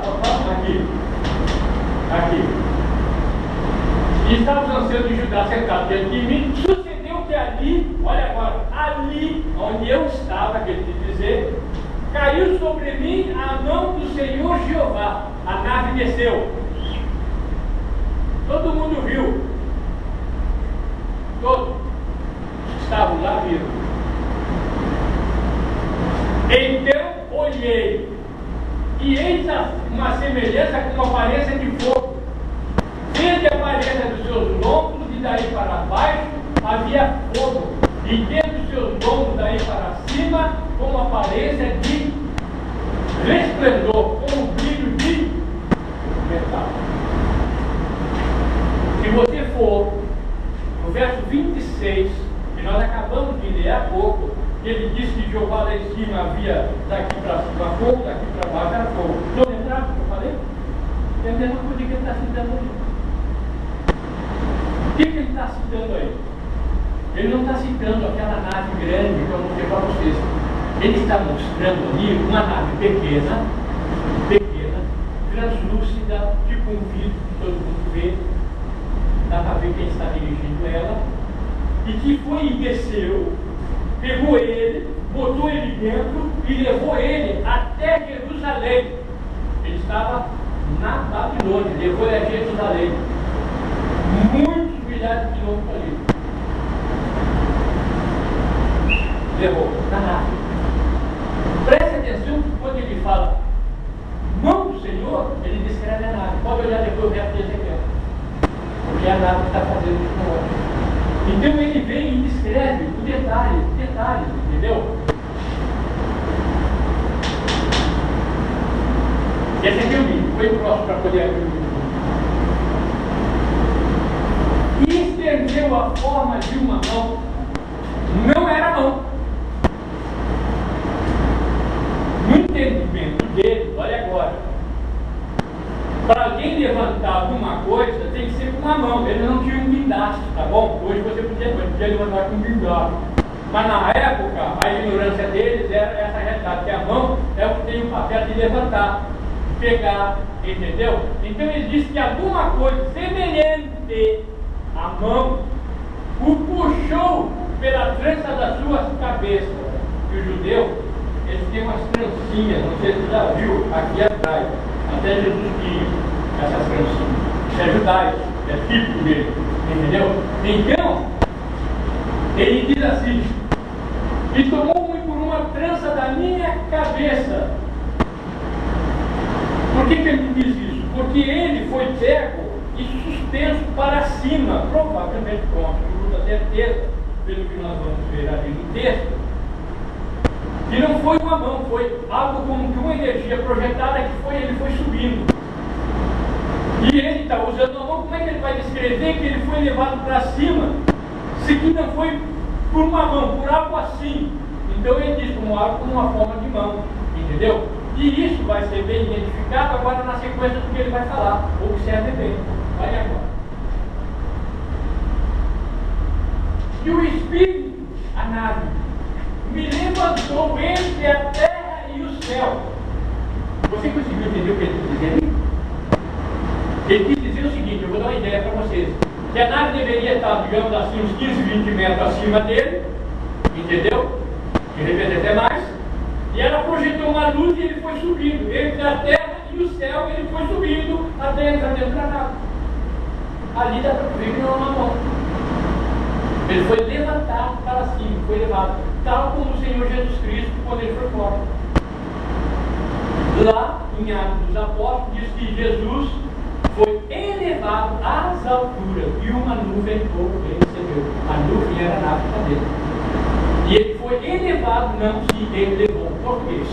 aqui. E estavam os anciãos de Judá sentados diante de mim. Sucedeu que ali, olha agora, ali onde eu estava, quer dizer, caiu sobre mim a mão do Senhor Jeová. A nave desceu. Todo mundo viu. Todos estavam lá viram. Então olhei, e eis uma semelhança com uma aparência de fogo. Desde a aparência dos seus lombos e daí para baixo havia fogo, e dentro dos seus lombos daí para cima, com uma aparência de resplendor, com um brilho de 6, que nós acabamos de ler há pouco, ele disse que Jeová lá em cima havia daqui para cima fogo, daqui para baixo era fogo. Estão lembrados do que eu falei? É a mesma coisa que ele está citando aí. O que ele está citando aí? Ele não está citando aquela nave grande que eu mostrei para vocês. Ele está mostrando ali uma nave pequena, translúcida, tipo um vidro que todo mundo vê, dá para ver quem está dirigindo ela, e que foi e desceu, pegou ele, botou ele dentro e levou ele até Jerusalém. Ele estava na Babilônia, levou ele a Jerusalém. Muitos milhares de quilômetros ali. Levou na nave. Preste atenção que quando ele fala mão do Senhor, ele descreve a nave. Pode olhar depois o resto de Ezequiel. Porque é a nave que está fazendo isso com nós. Então ele vem e descreve o detalhe, entendeu? Esse aqui é o livro, foi o próximo para poder abrir o livro. E estendeu a forma de uma mão. Não era mão. No entendimento dele, olha agora, para alguém levantar alguma coisa tem que ser com uma mão. Ele não tinha um guindaste, tá bom? Hoje você podia levantar com um guindaste. Mas na época, a ignorância deles era essa realidade, que a mão é o que tem o papel de levantar, de pegar, entendeu? Então ele disse que alguma coisa semelhante à mão o puxou pela trança das suas cabeças. E o judeu, eles têm umas trancinhas, não sei se você já viu, aqui atrás. Até Jesus tinha essas trancinhas. Isso é judaico, é típico dele, entendeu? Então, ele diz assim: e tomou-me por uma trança da minha cabeça. Por que ele diz isso? Porque ele foi pego e suspenso para cima, provavelmente com absoluta certeza, pelo que nós vamos ver ali no texto. E não foi uma mão, foi algo como que uma energia projetada que ele foi subindo. E ele está usando a mão, como é que ele vai descrever que ele foi levado para cima, se que não foi por uma mão, por algo assim? Então ele diz como algo com uma forma de mão, entendeu? E isso vai ser bem identificado agora na sequência do que ele vai falar. Observe bem, olha agora. E o Espírito, a nave, me levantou entre a terra e o céu. Você conseguiu entender o que ele quis dizer ali? Ele quis dizer o seguinte, eu vou dar uma ideia para vocês. Que a nave deveria estar, digamos assim, uns 15, 20 metros acima dele, entendeu? De repente até mais. E ela projetou uma luz e ele foi subindo. Entre a terra e o céu, ele foi subindo até entrar dentro da nave. Ali dá para ver que não é uma mão. Ele foi levantado para cima, foi levado, tal como o Senhor Jesus Cristo quando ele foi morto. Lá em Atos dos Apóstolos diz que Jesus foi elevado às alturas e uma nuvem ele recebeu. A nuvem era a nave dele. E ele foi elevado, não se ele levou. Português.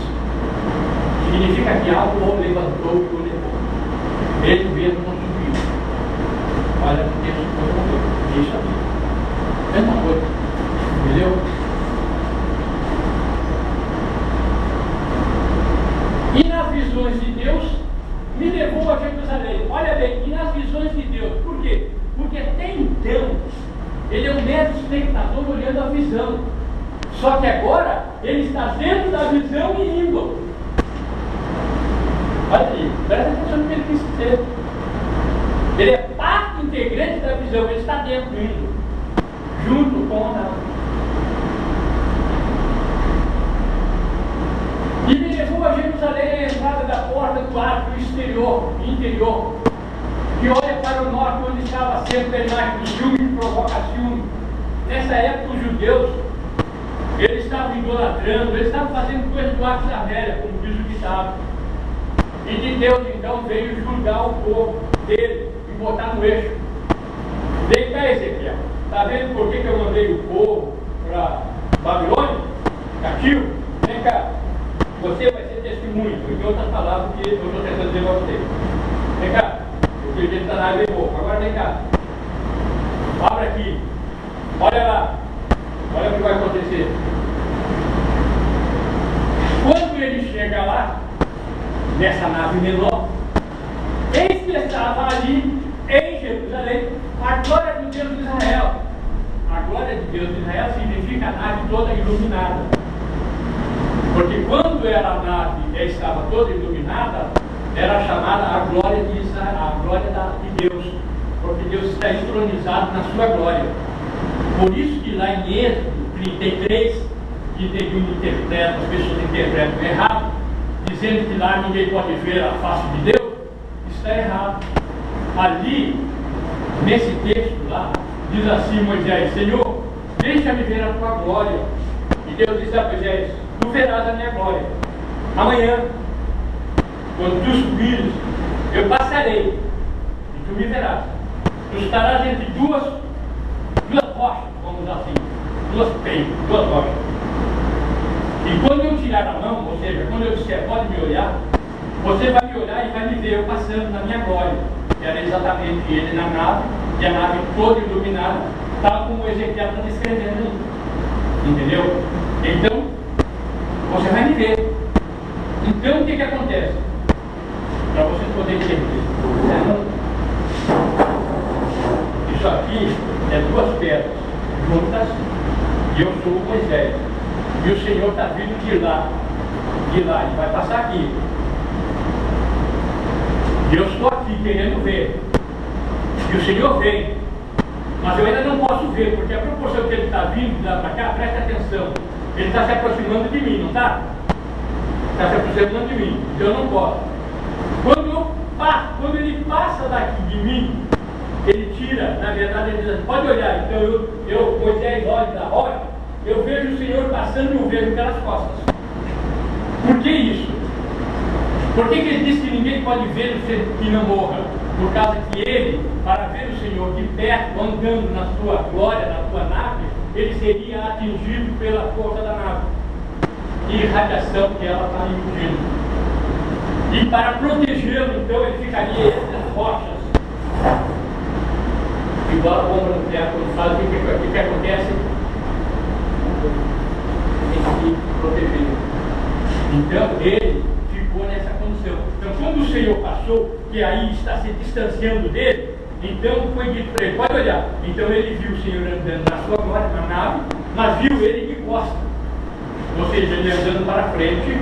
Significa que algo o levantou e o levou. Ele mesmo não subiu. Olha o texto que eu vou deixa ali. Mesma coisa, entendeu? E nas visões de Deus me levou a Jerusalém. Olha bem, e nas visões de Deus, por quê? Porque até então ele é um mero espectador olhando a visão. Só que agora ele está dentro da visão e indo. Olha aí, presta atenção no que ele quis dizer. Ele é parte integrante da visão, ele está dentro indo. Junto com a nave. E me levou a Jerusalém, a entrada da porta do átrio interior, que olha para o norte, onde estava sempre a imagem do ciúme, que provoca ciúme. Nessa época, os judeus, eles estavam idolatrando, eles estavam fazendo coisas do átrio da velha, como diz o ditado. E de Deus, então, veio julgar o povo dele e botar no eixo. Vem cá, Ezequiel. Está vendo por que eu mandei o povo para Babilônia? Cativo? Vem cá. Você vai ser testemunho. Em outras palavras que eu estou tentando dizer para você. Vem cá. Eu queria estar na boca. Agora vem cá. Abra aqui. Olha lá, olha o que vai acontecer. Quando ele chega lá, nessa nave menor, eis que estava ali, em Jerusalém, a glória do Deus de Israel. A glória de Deus de Israel significa a nave toda iluminada. Porque quando era a nave estava toda iluminada, era chamada a glória de Israel, a glória de Deus. Porque Deus está entronizado na sua glória. Por isso que lá em Êxodo 33, que tem um interpreta, as pessoas interpretam errado, dizendo que lá ninguém pode ver a face de Deus, está errado. Ali, nesse texto lá, diz assim Moisés: Senhor, deixa-me ver a tua glória. E Deus disse a Moisés: tu verás a minha glória. Amanhã, quando tu subires, eu passarei e tu me verás. Tu estarás entre duas rochas, vamos dizer assim, duas rochas. E quando eu tirar a mão, ou seja, quando eu disser pode me olhar, você vai me olhar e vai me ver eu passando na minha glória. Era exatamente ele na nave, e a nave toda iluminada, tal como o Ezequiel está descrevendo aí. Entendeu? Então, você vai me ver. Então, o que acontece? Para vocês poderem entender. Isso aqui é duas pedras juntas, e eu sou o Moisés. E o Senhor está vindo de lá, e vai passar aqui. E eu estou aqui querendo ver. E o Senhor vem. Mas eu ainda não posso ver, porque a proporção que ele está vindo de lá para cá, presta atenção. Ele está se aproximando de mim, não está? Está se aproximando de mim. Então eu não posso. Quando ele passa daqui de mim, ele tira, na verdade, ele diz assim, pode olhar. Então eu Moisés, olha da rocha, eu vejo o Senhor passando e o vejo pelas costas. Por que isso? Por que ele diz que ninguém pode ver o que não morra? Por causa que ele, para ver o Senhor de perto, andando na sua glória, na sua nave, ele seria atingido pela força da nave e radiação que ela está emitindo. E para protegê-lo, então, ele ficaria entre as rochas. Igual a bomba nuclear, quando faz, o que acontece? Tem que proteger. Então, ele ficou nessa condição. Então, quando o Senhor passou, que aí está se distanciando dele, então foi dito para ele, pode olhar. Então ele viu o Senhor andando na sua glória, na nave, mas viu ele de costas. Ou seja, ele andando para frente,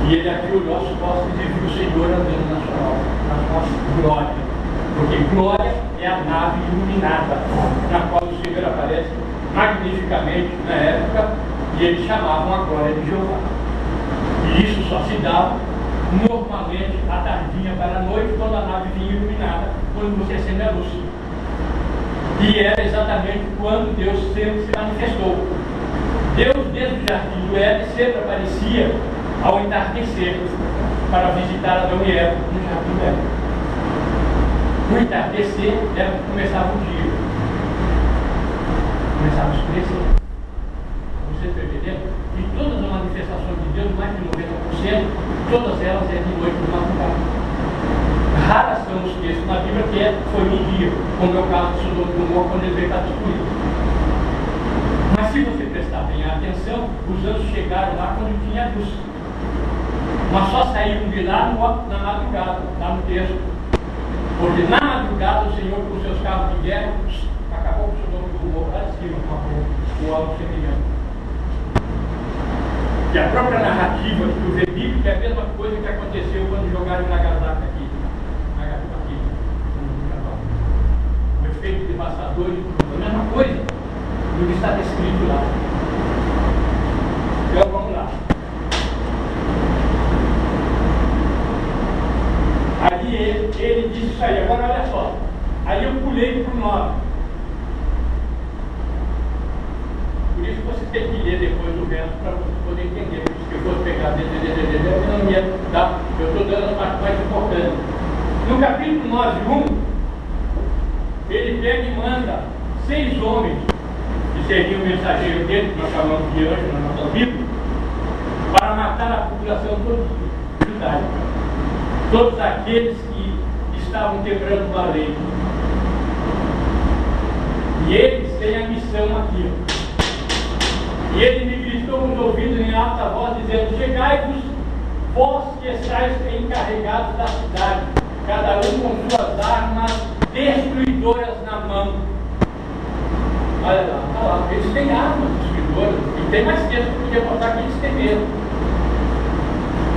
e ele aqui olhou as costas e viu o Senhor andando na sua glória. Porque glória é a nave iluminada, na qual o Senhor aparece magnificamente na época, e eles chamavam a glória de Jeová. E isso só se dava normalmente à tardinha para a noite, quando a nave vinha iluminada, quando você acende a luz. E era exatamente quando Deus sempre se manifestou. Deus, desde o jardim do Éden, sempre aparecia ao entardecer para visitar Adão e Eva no jardim do Éden. No entardecer era que começava o dia. Começava a escurecer. Você está entendendo? E todas as manifestações de Deus, mais de 90%, todas elas é de noite de madrugada. Raras são os textos na Bíblia que foi em dia, como é o caso de Sodoma e Gomorra, quando ele veio para destruir. Mas se você prestar bem atenção, os anjos chegaram lá quando tinha luz. Mas só saíram de lá na madrugada, lá no texto. Porque na madrugada o Senhor, com seus carros de guerra, acabou com Sodoma e Gomorra lá de cima, com o alto semelhante. E a própria narrativa do vê bíblico é a mesma coisa que aconteceu quando jogaram Nagasaki aqui. Nagasaki, o efeito devastador e tudo. A mesma coisa do que está descrito lá. Então vamos lá. Ali ele disse isso aí. Agora olha só. Aí eu pulei para o 9. Por isso você tem que ler depois o verso para você poder entender. Por isso que eu vou pegar eu não ia dar. Eu estou dando a parte mais importante. No capítulo 9, 1, ele pega e manda 6 homens, que seriam o mensageiro dele, que nós chamamos de anjo na nossa Bíblia, para matar a população toda judaica. Todos aqueles que estavam quebrando a lei. E eles tem a missão aqui. E ele me gritou nos ouvidos em alta voz, dizendo: chegai-vos, vós que estáis encarregados da cidade, cada um com suas armas destruidoras na mão. Olha lá, tá lá. Eles têm armas destruidoras. E tem mais texto que podia mostrar que eles têm medo.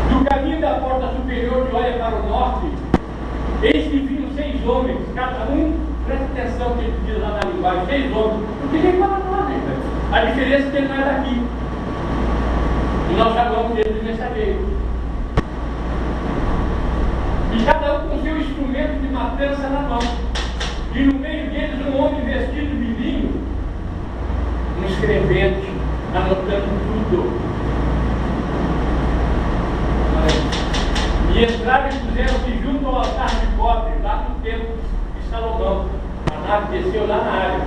Do caminho da porta superior que olha para o norte, eis que vinham 6 homens, cada um, presta atenção que ele diz lá na linguagem, 6 homens. Porque ele fala nada, né? A diferença é que ele não é daqui. E nós chamamos ele de mensageiro. E cada um com seu instrumento de matança na mão. E no meio deles um homem vestido de linho, um escrevente, anotando tudo. E entraram e puseram-se junto ao altar de cobre, lá no templo de Salomão. A nave desceu lá na área.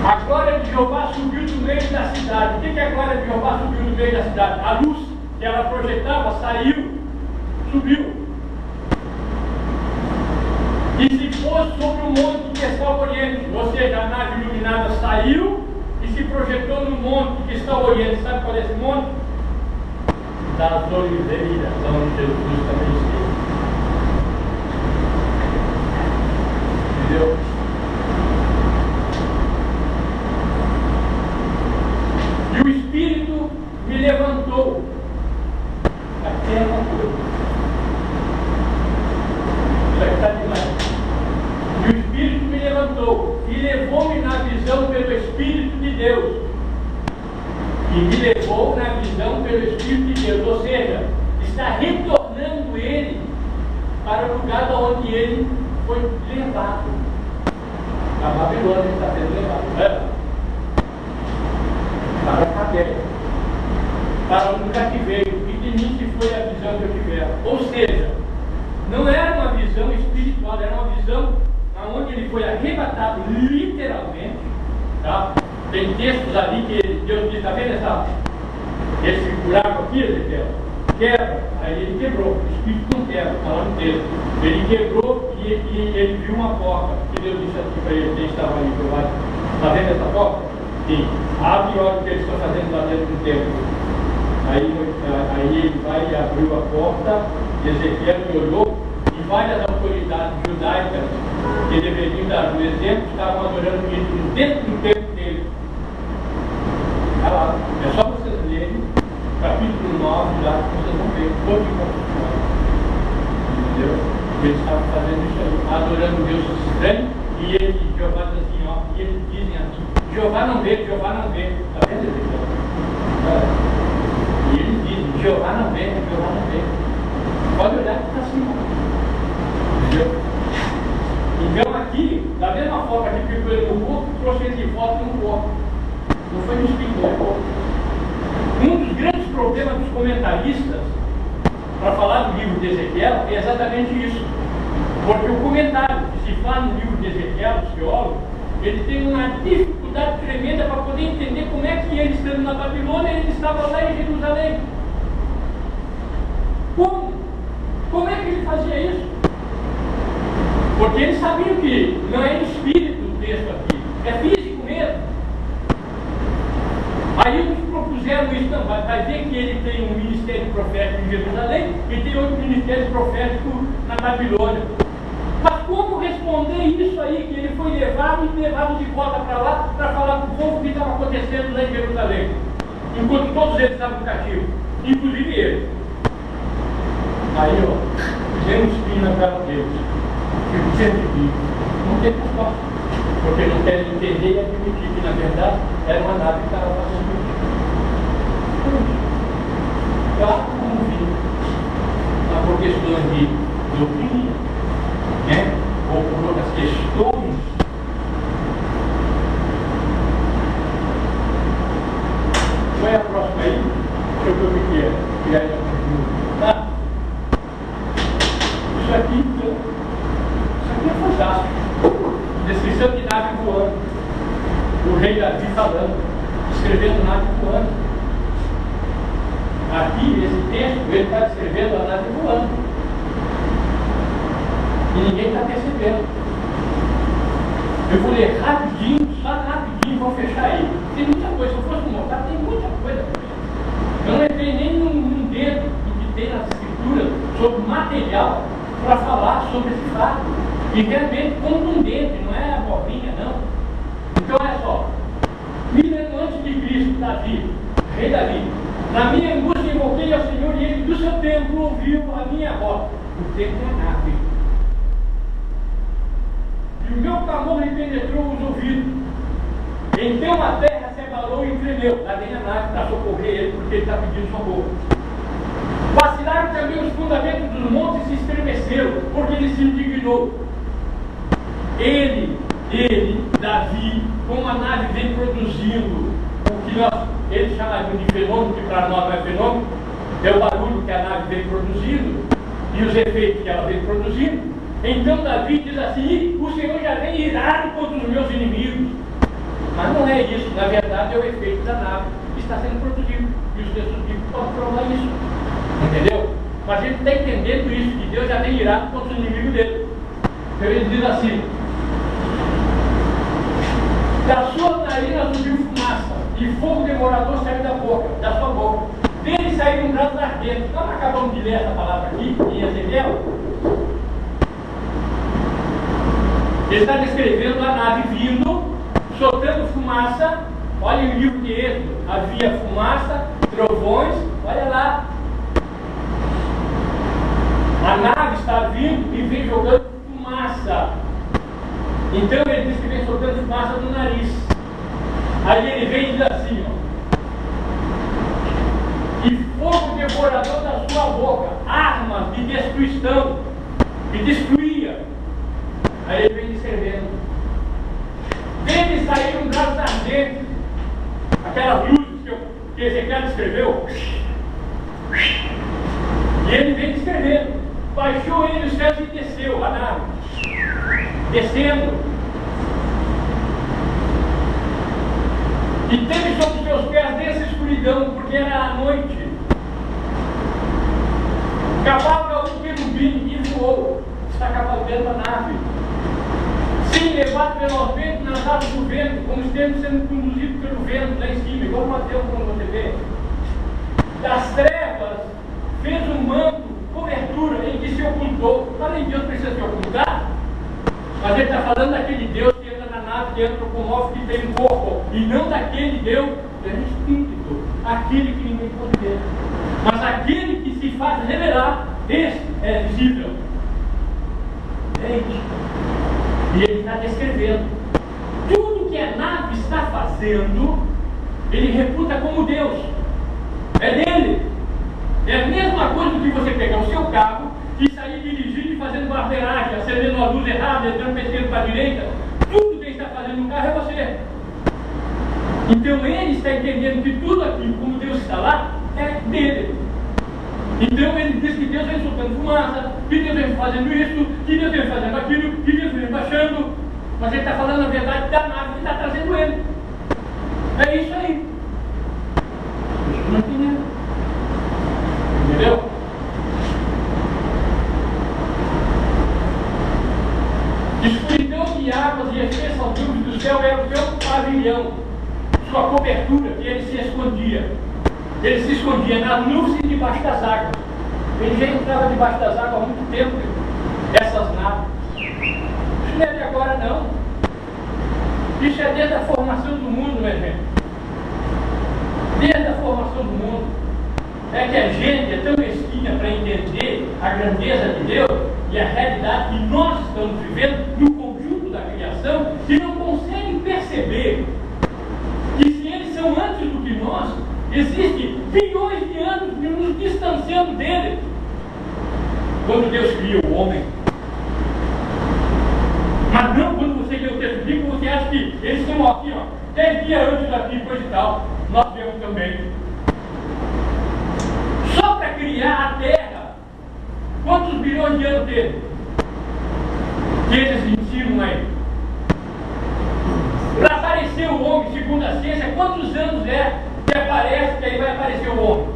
A glória de Jeová subiu do meio da cidade. O que a glória de Jeová subiu do meio da cidade? A luz que ela projetava saiu, subiu. E se pôs sobre o monte que está ao oriente, ou seja, a nave iluminada saiu e se projetou no monte que está ao oriente. Sabe qual é esse monte? Das Oliveiras, onde Jesus também esteve. Entendeu? E o Espírito me levantou. Aqui é uma coisa. Isso aqui está demais. E o Espírito me levantou e levou-me na visão pelo Espírito de Deus. E me levou na visão pelo Espírito de Deus. Ou seja, está retornando ele para o lugar onde ele foi levado. A Babilônia está sendo levado. Para a cadeia. Para um cativeiro. E de mim que foi a visão que eu tivera. Ou seja, não era uma visão espiritual, era uma visão onde ele foi arrebatado literalmente. Tá? Tem textos ali que Deus diz: está vendo esse buraco aqui, Ezequiel? Quebra. Aí ele quebrou. O Espírito não quebra, está lá no texto. Ele quebrou e ele viu uma porta. Que Deus disse aqui para ele: quem estava ali do lado? Está vendo essa porta? Sim. Abre e olha o que eles estão fazendo lá dentro do templo. Aí ele vai e abriu a porta. Ezequiel olhou e várias autoridades judaicas que deveriam dar o exemplo estavam adorando isso dentro do templo dele. É só vocês lerem capítulo 9 lá que vocês vão ver todo o confusão. Entendeu? Eles estavam fazendo isso aí, adorando Deus estranho, e ele, Jeová diz assim, ó, e eles dizem assim: Jeová não vê, Jeová não vê. Está vendo, Ezequiel? E eles dizem: Jeová não vê, Jeová não vê. Pode olhar que está assim, ó. Entendeu? Então aqui, da mesma forma que ficou ele no corpo, trouxe ele de volta no corpo. Não foi no espírito, no corpo. Um dos grandes problemas dos comentaristas para falar do livro de Ezequiel é exatamente isso. Porque o comentário que se faz no livro de Ezequiel, os teólogos, ele tem uma dificuldade tremenda para poder entender como é que ele, estando na Babilônia, ele estava lá em Jerusalém. Como? Como é que ele fazia isso? Porque eles sabiam que não é espírito o texto aqui, é físico mesmo. Aí eles propuseram isso também. Vai ver que ele tem um ministério profético em Jerusalém e tem outro ministério profético na Babilônia. Mas como responder isso aí, que ele foi levado e levado de volta para lá para falar para o povo o que estava acontecendo lá em Jerusalém? Enquanto todos eles estavam cativos, inclusive ele. Aí, ó, fizemos espinho na cara deles. Fico sempre vivo. Não tem resposta. Porque não querem entender e admitir que, na verdade, era uma nave que estava fazendo isso. Claro, como vi. Mas por questões de doutrina, né? Ou por outras questões. Qual é a próxima aí? Deixa eu ver o que é. E aí, tá? Isso aqui é fantástico. Descrição de nave voando. O rei Davi falando, escrevendo nave voando. Aqui, esse texto, ele está descrevendo a nave voando. E ninguém está percebendo. Eu vou ler rapidinho, só rapidinho, vou fechar aí. Tem muita coisa, se eu fosse montar, tem muita coisa. Eu não entrei nem num dedo do que tem nas escrituras sobre material para falar sobre esse fato. E realmente contundente, não é abobrinha, não. Então olha só, 1000 anos antes de Cristo, Davi, rei Davi, na minha angústia invoquei ao Senhor e ele do seu templo ouviu a minha voz. O templo é a nave. E o meu clamor lhe penetrou os ouvidos. Então a terra se abalou e tremeu. Lá vem a nave para socorrer ele, porque ele está pedindo socorro. Vacilaram também os fundamentos dos montes e se estremeceram, porque ele se indignou. Ele, Davi, como a nave vem produzindo o que eles chamariam de fenômeno, que para nós não é fenômeno, é o barulho que a nave vem produzindo e os efeitos que ela vem produzindo. Então Davi diz assim: o Senhor já vem irado contra os meus inimigos. Mas não é isso, na verdade é o efeito da nave que está sendo produzido. E os textos bíblicos podem provar isso. Entendeu? Mas a gente está entendendo isso, que Deus já vem irado contra os inimigos dele. Então ele diz assim: da sua narina subiu fumaça, e fogo devorador saiu da sua boca. Dele saíram braços ardentes. Nós acabamos de ler essa palavra aqui, em Ezequiel. Ele está descrevendo a nave vindo, soltando fumaça. Olha o livro de Êxodo, havia fumaça, trovões, olha lá. A nave está vindo e vem jogando fumaça. Então ele diz que vem soltando fumaça do nariz. Aí ele vem e diz assim, ó: e fogo devorador da sua boca, armas de destruição, que destruía. Aí ele vem descrevendo. Dele saíram braços ardentes, aquelas luzes que Ezequiel descreveu. E ele vem descrevendo. Baixou ele os céus e desceu a nave. Descendo. E teve sobre os seus pés dessa escuridão, porque era a noite. Cavalga um querubim e voou. Está cavalgando a nave. Sim, levado pelo vento nas asas do vento, como esteve sendo conduzido pelo vento lá em cima, igual Mateus quando você vê. Das trevas fez um manto, cobertura, em que se ocultou. Falei, Deus precisa se ocultar? Mas ele está falando daquele Deus que entra na nave, que antropomorfo, que tem um corpo, e não daquele Deus que é espírito, aquele que ninguém pode ver. Mas aquele que se faz revelar, esse é visível. Gente, e ele está descrevendo tudo que a nave está fazendo, ele reputa como Deus. É dele. É a mesma coisa do que você pegar o seu carro e sair dirigindo e fazendo barbeiragem, acendendo a luz errada, entrando pesqueiro para a direita. Tudo que ele está fazendo no carro é você. Então ele está entendendo que tudo aquilo, como Deus está lá, é dele. Então ele diz que Deus vem soltando fumaça, que Deus vem fazendo isso, que Deus vem fazendo aquilo, que Deus vem baixando. Mas ele está falando a verdade da nave que está trazendo ele. É isso aí. Isso não entendeu. Entendeu? Escuridão de águas e espessas nuvens do céu era o seu pavilhão, sua cobertura, que ele se escondia. Ele se escondia nas nuvens e debaixo das águas. Ele já entrava debaixo das águas há muito tempo, essas naves. Isso não é de agora, não. Isso é desde a formação do mundo, minha gente. Desde a formação do mundo. É que a gente é tão mesquinha para entender a grandeza de Deus e a realidade que nós estamos vivendo no conjunto da criação e não consegue perceber que se eles são antes do que nós, existem bilhões de anos nos distanciando dele. Quando Deus cria o homem. Mas não quando você lê o texto bíblico, você acha que eles estão aqui, ó, 10 dias antes daqui, coisa e tal. Nós vemos também. Só para criar a Terra, quantos bilhões de anos teve? Que eles ensinam aí. Para aparecer o homem, segundo a ciência, quantos anos é que aparece, que aí vai aparecer o homem?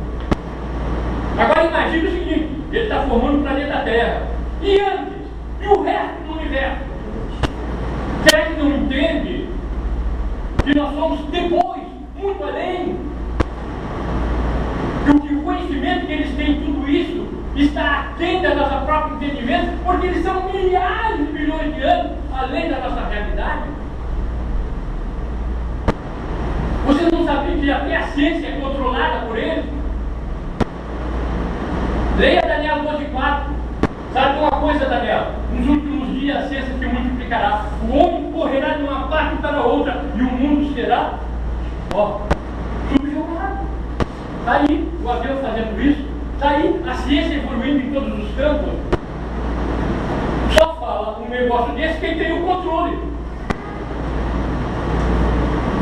Agora imagine o seguinte, ele está formando o planeta Terra. E antes? E o resto do universo? Será que não vamos depois, muito além. Porque o conhecimento que eles têm, tudo isso, está aquém da nossa própria entendimento, porque eles são milhares de milhões de anos além da nossa realidade. Vocês não sabiam que até a ciência é controlada por eles? Leia Daniel 12:4. Sabe uma coisa, Daniel? Nos últimos dias a ciência se multiplicará. O homem correrá de uma parte para outra e o mundo será, subjugado. Está aí o avião fazendo isso. Está aí a ciência evoluindo em todos os campos. Só fala um negócio desse quem tem o controle.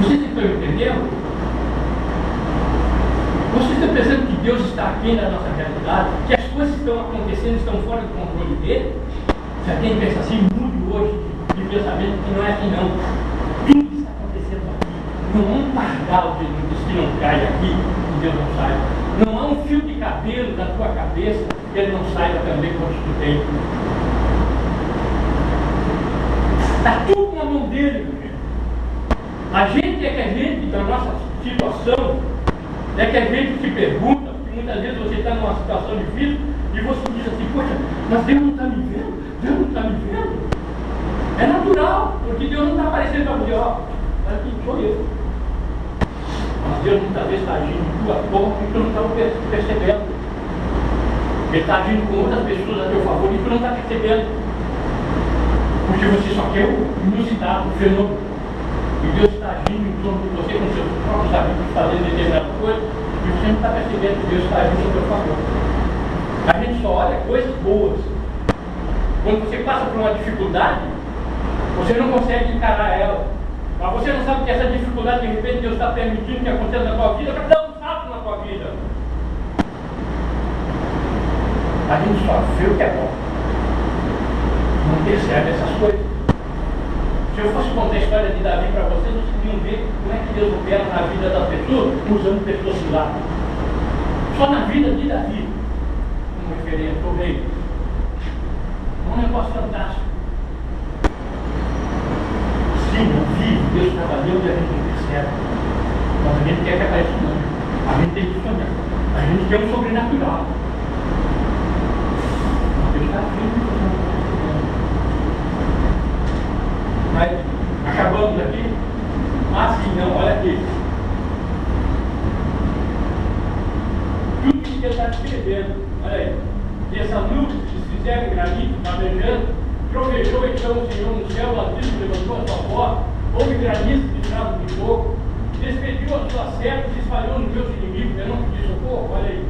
Vocês estão entendendo? Vocês estão pensando que Deus está aquém da nossa realidade? Que as coisas que estão acontecendo estão fora do controle dele? Se alguém pensa assim, mude hoje de pensamento, que não é assim não. Tudo que está acontecendo aqui, não há um pardal de luz que não cai aqui, que Deus não saiba. Não há um fio de cabelo na tua cabeça que ele não saiba também quantos tu tem. Está tudo na mão dele, meu filho. A gente é que a gente, na nossa situação, é que a gente se pergunta, porque muitas vezes você está numa situação difícil e você diz assim, poxa, mas Deus não está me vendo? Deus não está me vendo? É natural, porque Deus não está aparecendo para você, aqui sou eu. Mas Deus muitas vezes está agindo de tua forma e tu não está percebendo. Ele está agindo com outras pessoas a teu favor e tu não está percebendo. Porque você só quer o inusitado, o fenômeno. E Deus está agindo em torno de você com seus próprios amigos, fazendo determinada coisa, e você não está percebendo que Deus está agindo a seu favor. A gente só olha coisas boas. Quando você passa por uma dificuldade, você não consegue encarar ela. Mas você não sabe que essa dificuldade, de repente, Deus está permitindo que aconteça na tua vida para dar um salto na tua vida. A gente só vê o que é bom. Não percebe essas coisas. Se eu fosse contar a história de Davi para vocês, vocês iam ver como é que Deus opera na vida das pessoas, usando pessoas do lado. Só na vida de Davi, como referência, eu vejo. É um negócio fantástico. Sim, eu vi Deus trabalhando e a gente não percebe. Mas a gente quer que apareça um anjo. A gente tem que sonhar. A gente quer um sobrenatural. Deus está vindo. Mas acabamos aqui. Sim, não, olha aqui. Tudo que ele está descrevendo, olha aí. E essa nuvem que se fizeram granito, navegando, trovejou então o Senhor no céu, o Altíssimo levantou a sua voz, houve granizo de traço de fogo, despediu a sua seta, se espalhou nos meus inimigos, eu não pedi socorro, olha aí.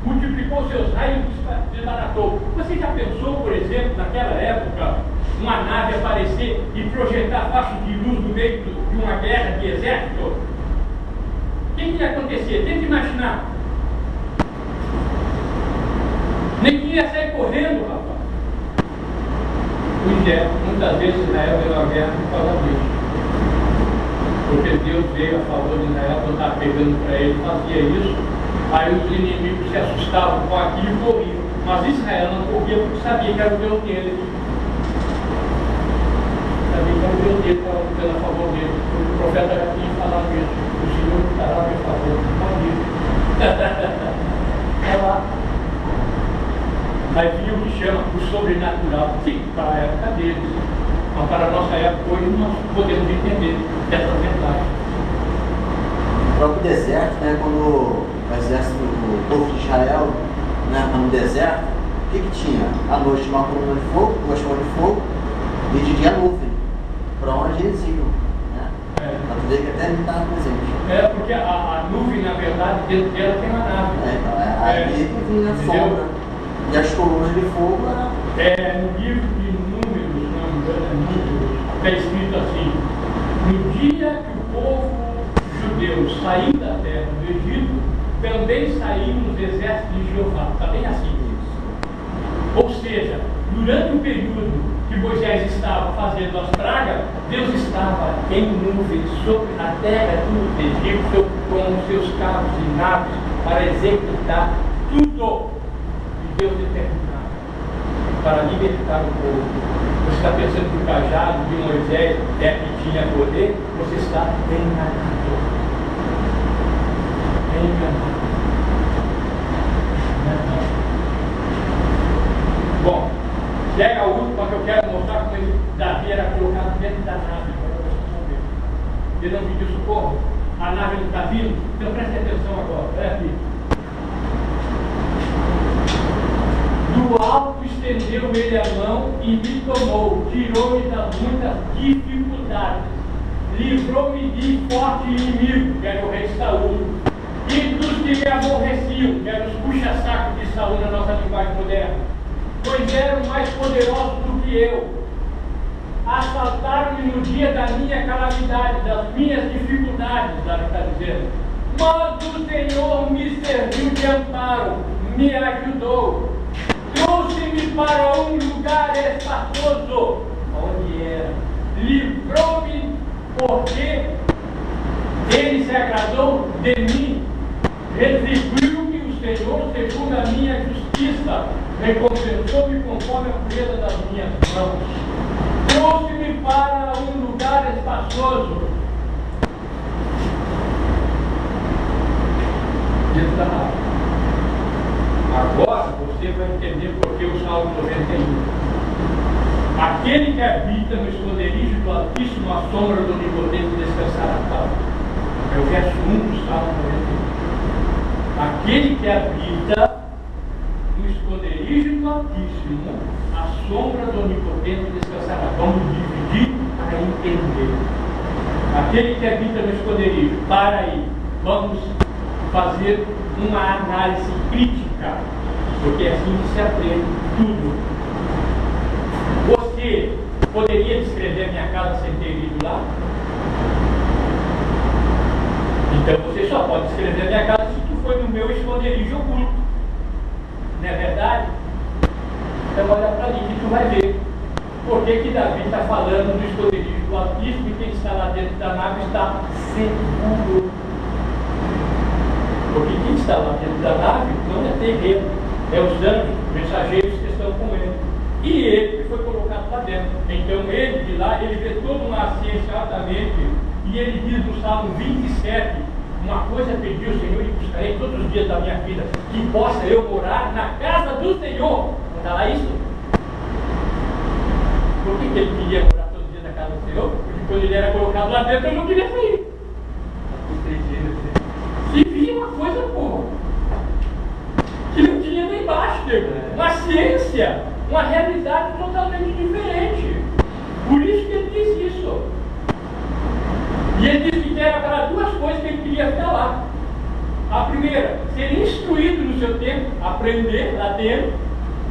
Multiplicou seus raios e desbaratou. Você já pensou, por exemplo, naquela época, uma nave aparecer e projetar fachos de luz no meio de uma guerra de exército? O que ia acontecer? Tenta imaginar. Nem que ia sair correndo, rapaz. Pois é, muitas vezes Israel veio a guerra por causa disso. Porque Deus veio a favor de Israel, quando estava pegando para ele, fazia isso. Aí os inimigos se assustavam com aquilo e corriam. Mas Israel não corria porque sabia que era o Deus dele. Sabia que era o Deus dele que estava lutando a favor dele. O profeta já tinha falado isso. O Senhor estará a meu favor. É lá. Aí vinha o que chama o sobrenatural. Sim, para a época deles. Mas para a nossa época hoje nós podemos entender essa verdade. O próprio deserto, né, quando o exército do povo de Israel, né, no deserto, o que tinha? À noite uma coluna de fogo, duas colunas de fogo, e de dia nuvem, para onde eles iam. Né? Para tu ver que até ele estava presente. Porque a nuvem, na verdade, dentro dela tem uma nave. Então, aí que vinha a sombra. E as colunas de fogo eram... No livro de Números, se não me engano, é Números, está escrito assim: no dia que o povo judeu saiu da terra do Egito, também saíram os exércitos de Jeová. Está bem assim isso. Ou seja, durante o período que Moisés estava fazendo as pragas, Deus estava em nuvens sobre a terra do Egito com os seus carros e naves para executar tudo que Deus determinava para libertar o povo. está pensando que o cajado de Moisés é que tinha poder, você está enganado. Enganado. Bom, chega a última que eu quero mostrar como Davi era colocado dentro da nave. Ele não pediu socorro, a nave não está vindo, então preste atenção agora, olha aqui. Do alto estendeu ele a mão e me tomou, tirou-me das muitas dificuldades, livrou-me de forte inimigo, que era o rei Saul, e dos que me aborreciam, que eram os puxa-sacos de Saul na nossa linguagem moderna, pois eram mais poderosos do que eu. Assaltaram-me no dia da minha calamidade, das minhas dificuldades, Davi está dizendo. Mas o Senhor me serviu de amparo, me ajudou, trouxe-me para um lugar espaçoso, onde era, livrou-me, porque ele se agradou de mim, retribuiu-me o Senhor segundo a minha justiça, recompensou-me conforme a pureza das minhas mãos. Trouxe-me para um lugar espaçoso. Dentro da nave. Agora você vai entender por que o Salmo 91. Aquele que habita no esconderijo do Altíssimo, à sombra do Onipotente descansará. É o verso 1 do Salmo 91. Aquele que habita no esconderijo do Altíssimo, à sombra do Onipotente descansará. Vamos dividir para entender. Aquele que habita no esconderijo, para aí, vamos fazer uma análise crítica, porque é assim que se aprende tudo. Você poderia descrever minha casa sem ter ido lá? Então você só pode descrever minha casa se tu foi no meu esconderijo oculto. Não é verdade? Então olha para ali que tu vai ver. Por que Davi está falando do esconderijo do Altíssimo e quem está lá dentro da nave está seguro? Porque quem está lá dentro da nave não é terreno, é os anjos, mensageiros que estão com ele. E ele que foi colocado lá dentro. Então ele de lá, ele vê toda uma ciência altamente, e ele diz no Salmo 27, uma coisa pedi ao Senhor e buscarei todos os dias da minha vida, que possa eu morar na casa do Senhor. Não está lá isso? Por que ele queria morar todos os dias na casa do Senhor? Porque quando ele era colocado lá dentro, ele não queria sair. Se via uma coisa, pô, que não tinha nem baixo, uma ciência, uma realidade totalmente diferente. Por isso que ele diz isso. E ele disse que era para duas coisas que ele queria ficar lá. A primeira, ser instruído no seu tempo, aprender lá dentro.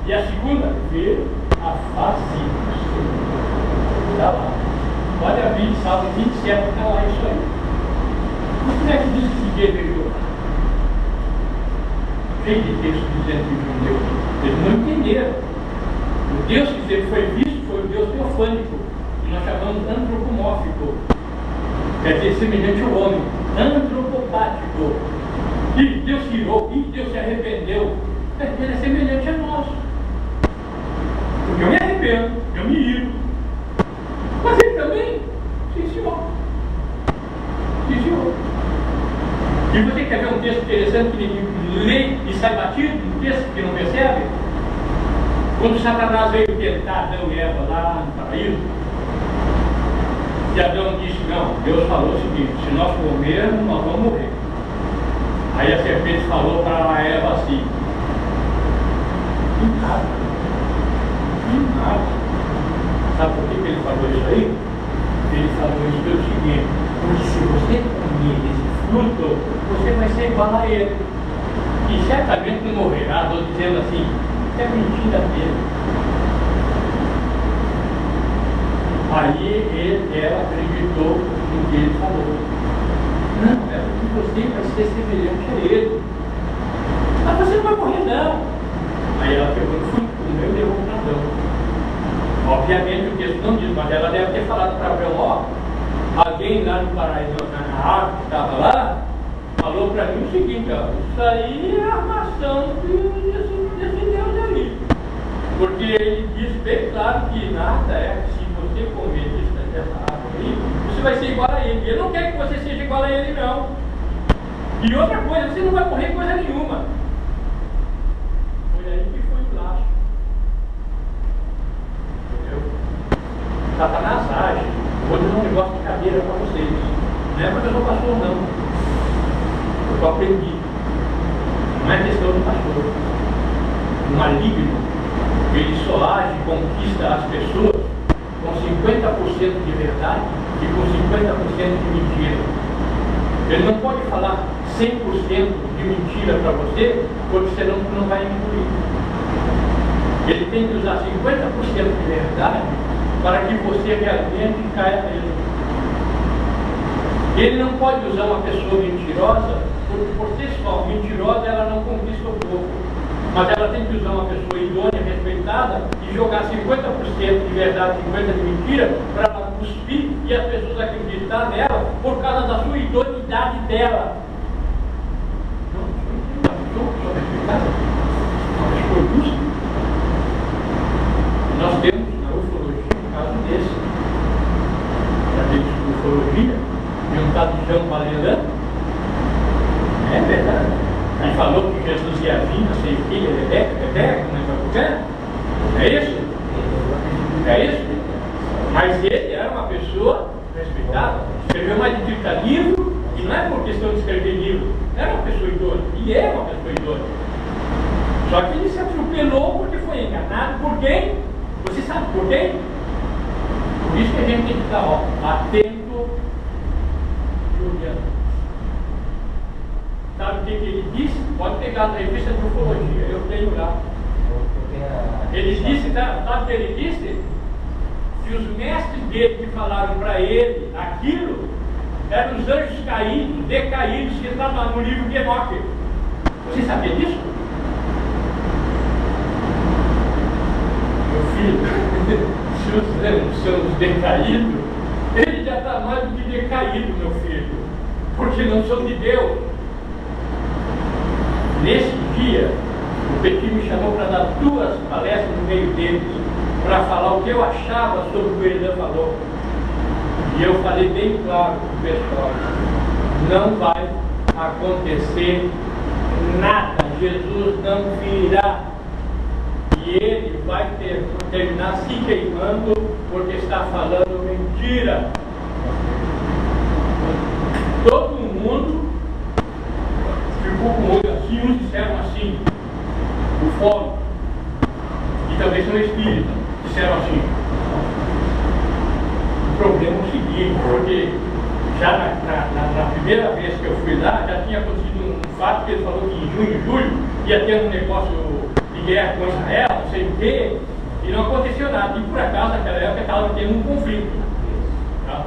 E a segunda, ver a face do Senhor. Está lá. Olha a Bíblia, Salmo 27, está lá isso aí. Como é que diz que ninguém veio lá? Cheio de texto dizendo que Deus. Eles não entenderam. O Deus que sempre foi visto foi o Deus teofânico, que nós chamamos antropomórfico. Quer dizer, semelhante ao homem. Antropopático. E Deus tirou, e Deus se arrependeu. Ele é semelhante a nós. Porque eu me arrependo, eu me iro. Mas ele também, sim senhor. Sim senhor. E você quer ver um texto interessante que ninguém lê e sai batido? Um texto que não percebe? Quando Satanás veio tentar Adão e Eva lá no paraíso, e Adão disse, não, Deus falou o seguinte, se nós comermos, nós vamos morrer. Aí a serpente falou para Eva assim, nada. Sabe por que ele falou isso aí? Ele falou isso pelo seguinte, porque se você comer esse fruto, você vai ser igual a ele. E certamente não morrerá. Estou dizendo assim, é mentira dele. Aí ela acreditou no que ele falou. Não, é porque você vai ser semelhante a ele. Mas você não vai morrer não. Aí ela pegou no fruto, comeu e levou para Adão. Obviamente o texto não diz, mas ela deve ter falado para Abraão, ó, alguém lá no paraíso, na árvore que estava lá, falou para mim o seguinte, ó, isso aí é a armação desse Deus aí. Porque ele diz bem claro que nada é que se você comer dessa árvore aí, você vai ser igual a ele. Ele não quer que você seja igual a ele, não. E outra coisa, você não vai morrer coisa nenhuma. Foi aí que foi o laço. Entendeu? Satanás age. Vou dizer um negócio de cadeira para vocês. Não é porque eu sou pastor, não. Eu aprendi. Não é questão do pastor. O maligno, ele só age e conquista as pessoas com 50% de verdade e com 50% de mentira. Ele não pode falar 100% de mentira para você, porque senão você não vai engolir. Ele tem que usar 50% de verdade para que você realmente caia nele. Ele não pode usar uma pessoa mentirosa, porque por si só mentirosa ela não conquista o povo. Mas ela tem que usar uma pessoa idônea, respeitada, e jogar 50% de verdade, 50% de mentira, para ela cuspir e as pessoas acreditar nela por causa da sua idoneidade dela. Não foi justo. Nós temos na ufologia um caso desse. Já temos ufologia de um tal de Jean Valjean. É verdade. E falou que Jesus ia vir, não sei o que, Rebeca, como é que vai. É isso? É isso? Mas ele era uma pessoa respeitada, escreveu mais de 30 livros, e não é por questão de escrever livro, era uma pessoa idônea, e é uma pessoa idônea. Só que ele se atropelou porque foi enganado por quem? Você sabe por quem? Por isso que a gente tem que estar atento e olhando. Sabe o que ele disse? Pode pegar na revista de ufologia, eu tenho lá. Ele disse, sabe o que ele disse? Que os mestres dele que falaram para ele aquilo eram os anjos caídos, decaídos, que estavam no livro de Enoque. Você sabia disso? Meu filho, se os anjos são os decaídos, ele já está mais do que decaído, meu filho, porque não são de Deus. Nesse dia, o Petit me chamou para dar 2 palestras no meio deles, para falar o que eu achava sobre o que o Elian falou. E eu falei bem claro para o pessoal: não vai acontecer nada, Jesus não virá. E ele vai terminar se queimando porque está falando mentira. Todo mundo ficou com o olho assim, uns disseram assim, o fórum, e também são espíritas, disseram assim. O problema é o seguinte, porque já na primeira vez que eu fui lá, já tinha acontecido um fato que ele falou que em junho e julho ia ter um negócio de guerra com Israel, não sei o quê, e não aconteceu nada. E por acaso, naquela época, estava tendo um conflito. Tá?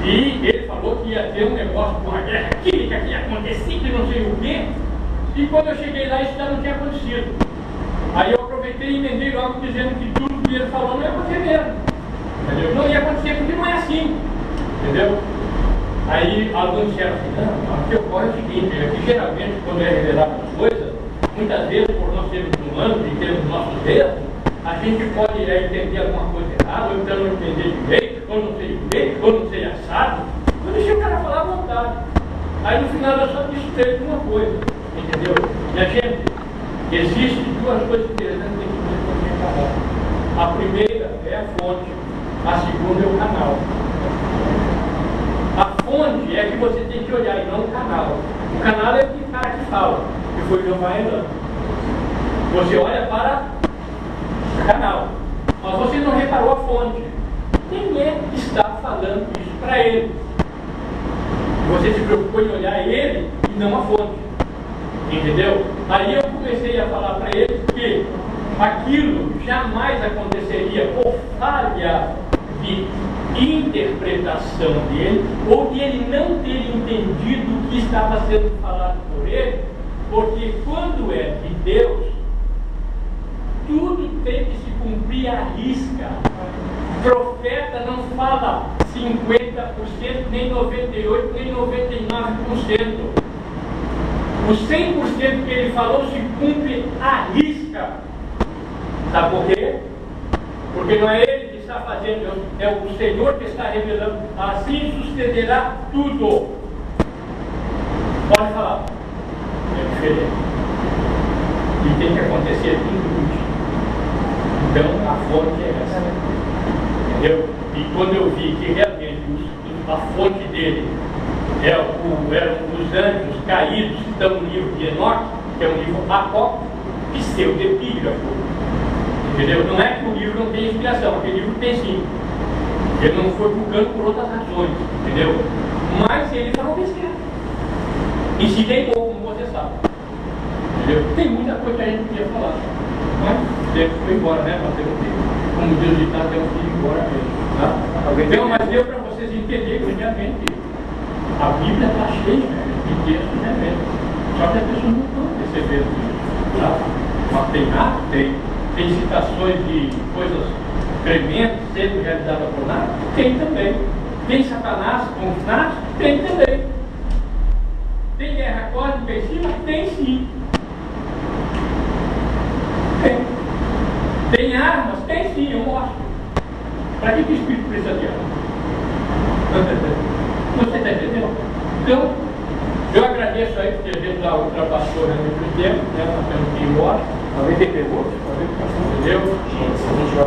E ele falou que ia ter um negócio com a guerra química que ia acontecer, que não sei o quê. E quando eu cheguei lá, isso já não tinha acontecido. Aí eu aproveitei e emendei logo dizendo que tudo que ele falou não ia acontecer mesmo. Entendeu? Não ia acontecer porque não é assim. Entendeu? Aí alguns disseram assim: não, o que ocorre é o seguinte, é que geralmente quando é revelado as coisas, muitas vezes por nós sermos humanos e termos nossos erros, a gente pode entender alguma coisa errada, ou então não entender direito, ou não sei o quê, ou não sei assado. Eu deixei o cara falar à vontade. Aí no final eu só disse para ele uma coisa, entendeu? Minha gente, existem 2 coisas interessantes que a gente falar. A primeira é a fonte, a segunda é o canal. A fonte é que você tem que olhar e não o canal. O canal é o cara que fala, que foi o Jean Valjean. Você olha para o canal, mas você não reparou a fonte. Quem é que está falando isso para ele? Você se preocupou em olhar ele e não a fonte. Entendeu? Aí eu comecei a falar para ele que aquilo jamais aconteceria por falha de interpretação dele, ou de ele não ter entendido o que estava sendo falado por ele, porque quando é de Deus, tudo tem que se cumprir à risca. O profeta não fala 50%, nem 98%, nem 99%. O 100% que ele falou se cumpre à risca. Sabe por quê? Porque não é ele que está fazendo, é o Senhor que está revelando. Assim sucederá tudo. Pode falar. É diferente. E tem que acontecer tudo isso. Então a fonte é essa. Entendeu? E quando eu vi que realmente a fonte dele eram os anjos caídos que estão no livro de Enoque, que é um livro apócrifo, pseudepígrafo. Entendeu? Não é que o livro não tem inspiração, aquele livro tem sim. Ele não foi publicando por outras razões, entendeu? Mas ele falou besteira. E se queimou, como você sabe. Entendeu? Tem muita coisa que a gente podia falar. Mas o tempo foi embora, né? Nós temos que, como Deus ditado, temos que ir embora mesmo. Tá? Então, mas deu para vocês entenderem que realmente a Bíblia está cheia, né, de textos, né, mesmo. Só que as pessoas não estão percebendo isso. Tá? Mas tem citações de coisas trementes sendo realizadas por nada? Tem também. Tem Satanás com os natos? Tem também. Tem guerra cósmica em cima? Tem sim. Tem armas? Tem sim, eu mostro. Para que o Espírito precisa de armas? Você está entendendo? Então, eu agradeço aí, porque a gente já ultrapassou realmente o tempo, né? Nós temos que ir embora. Alguém tem perguntas? Entendeu? Gente, se a gente vai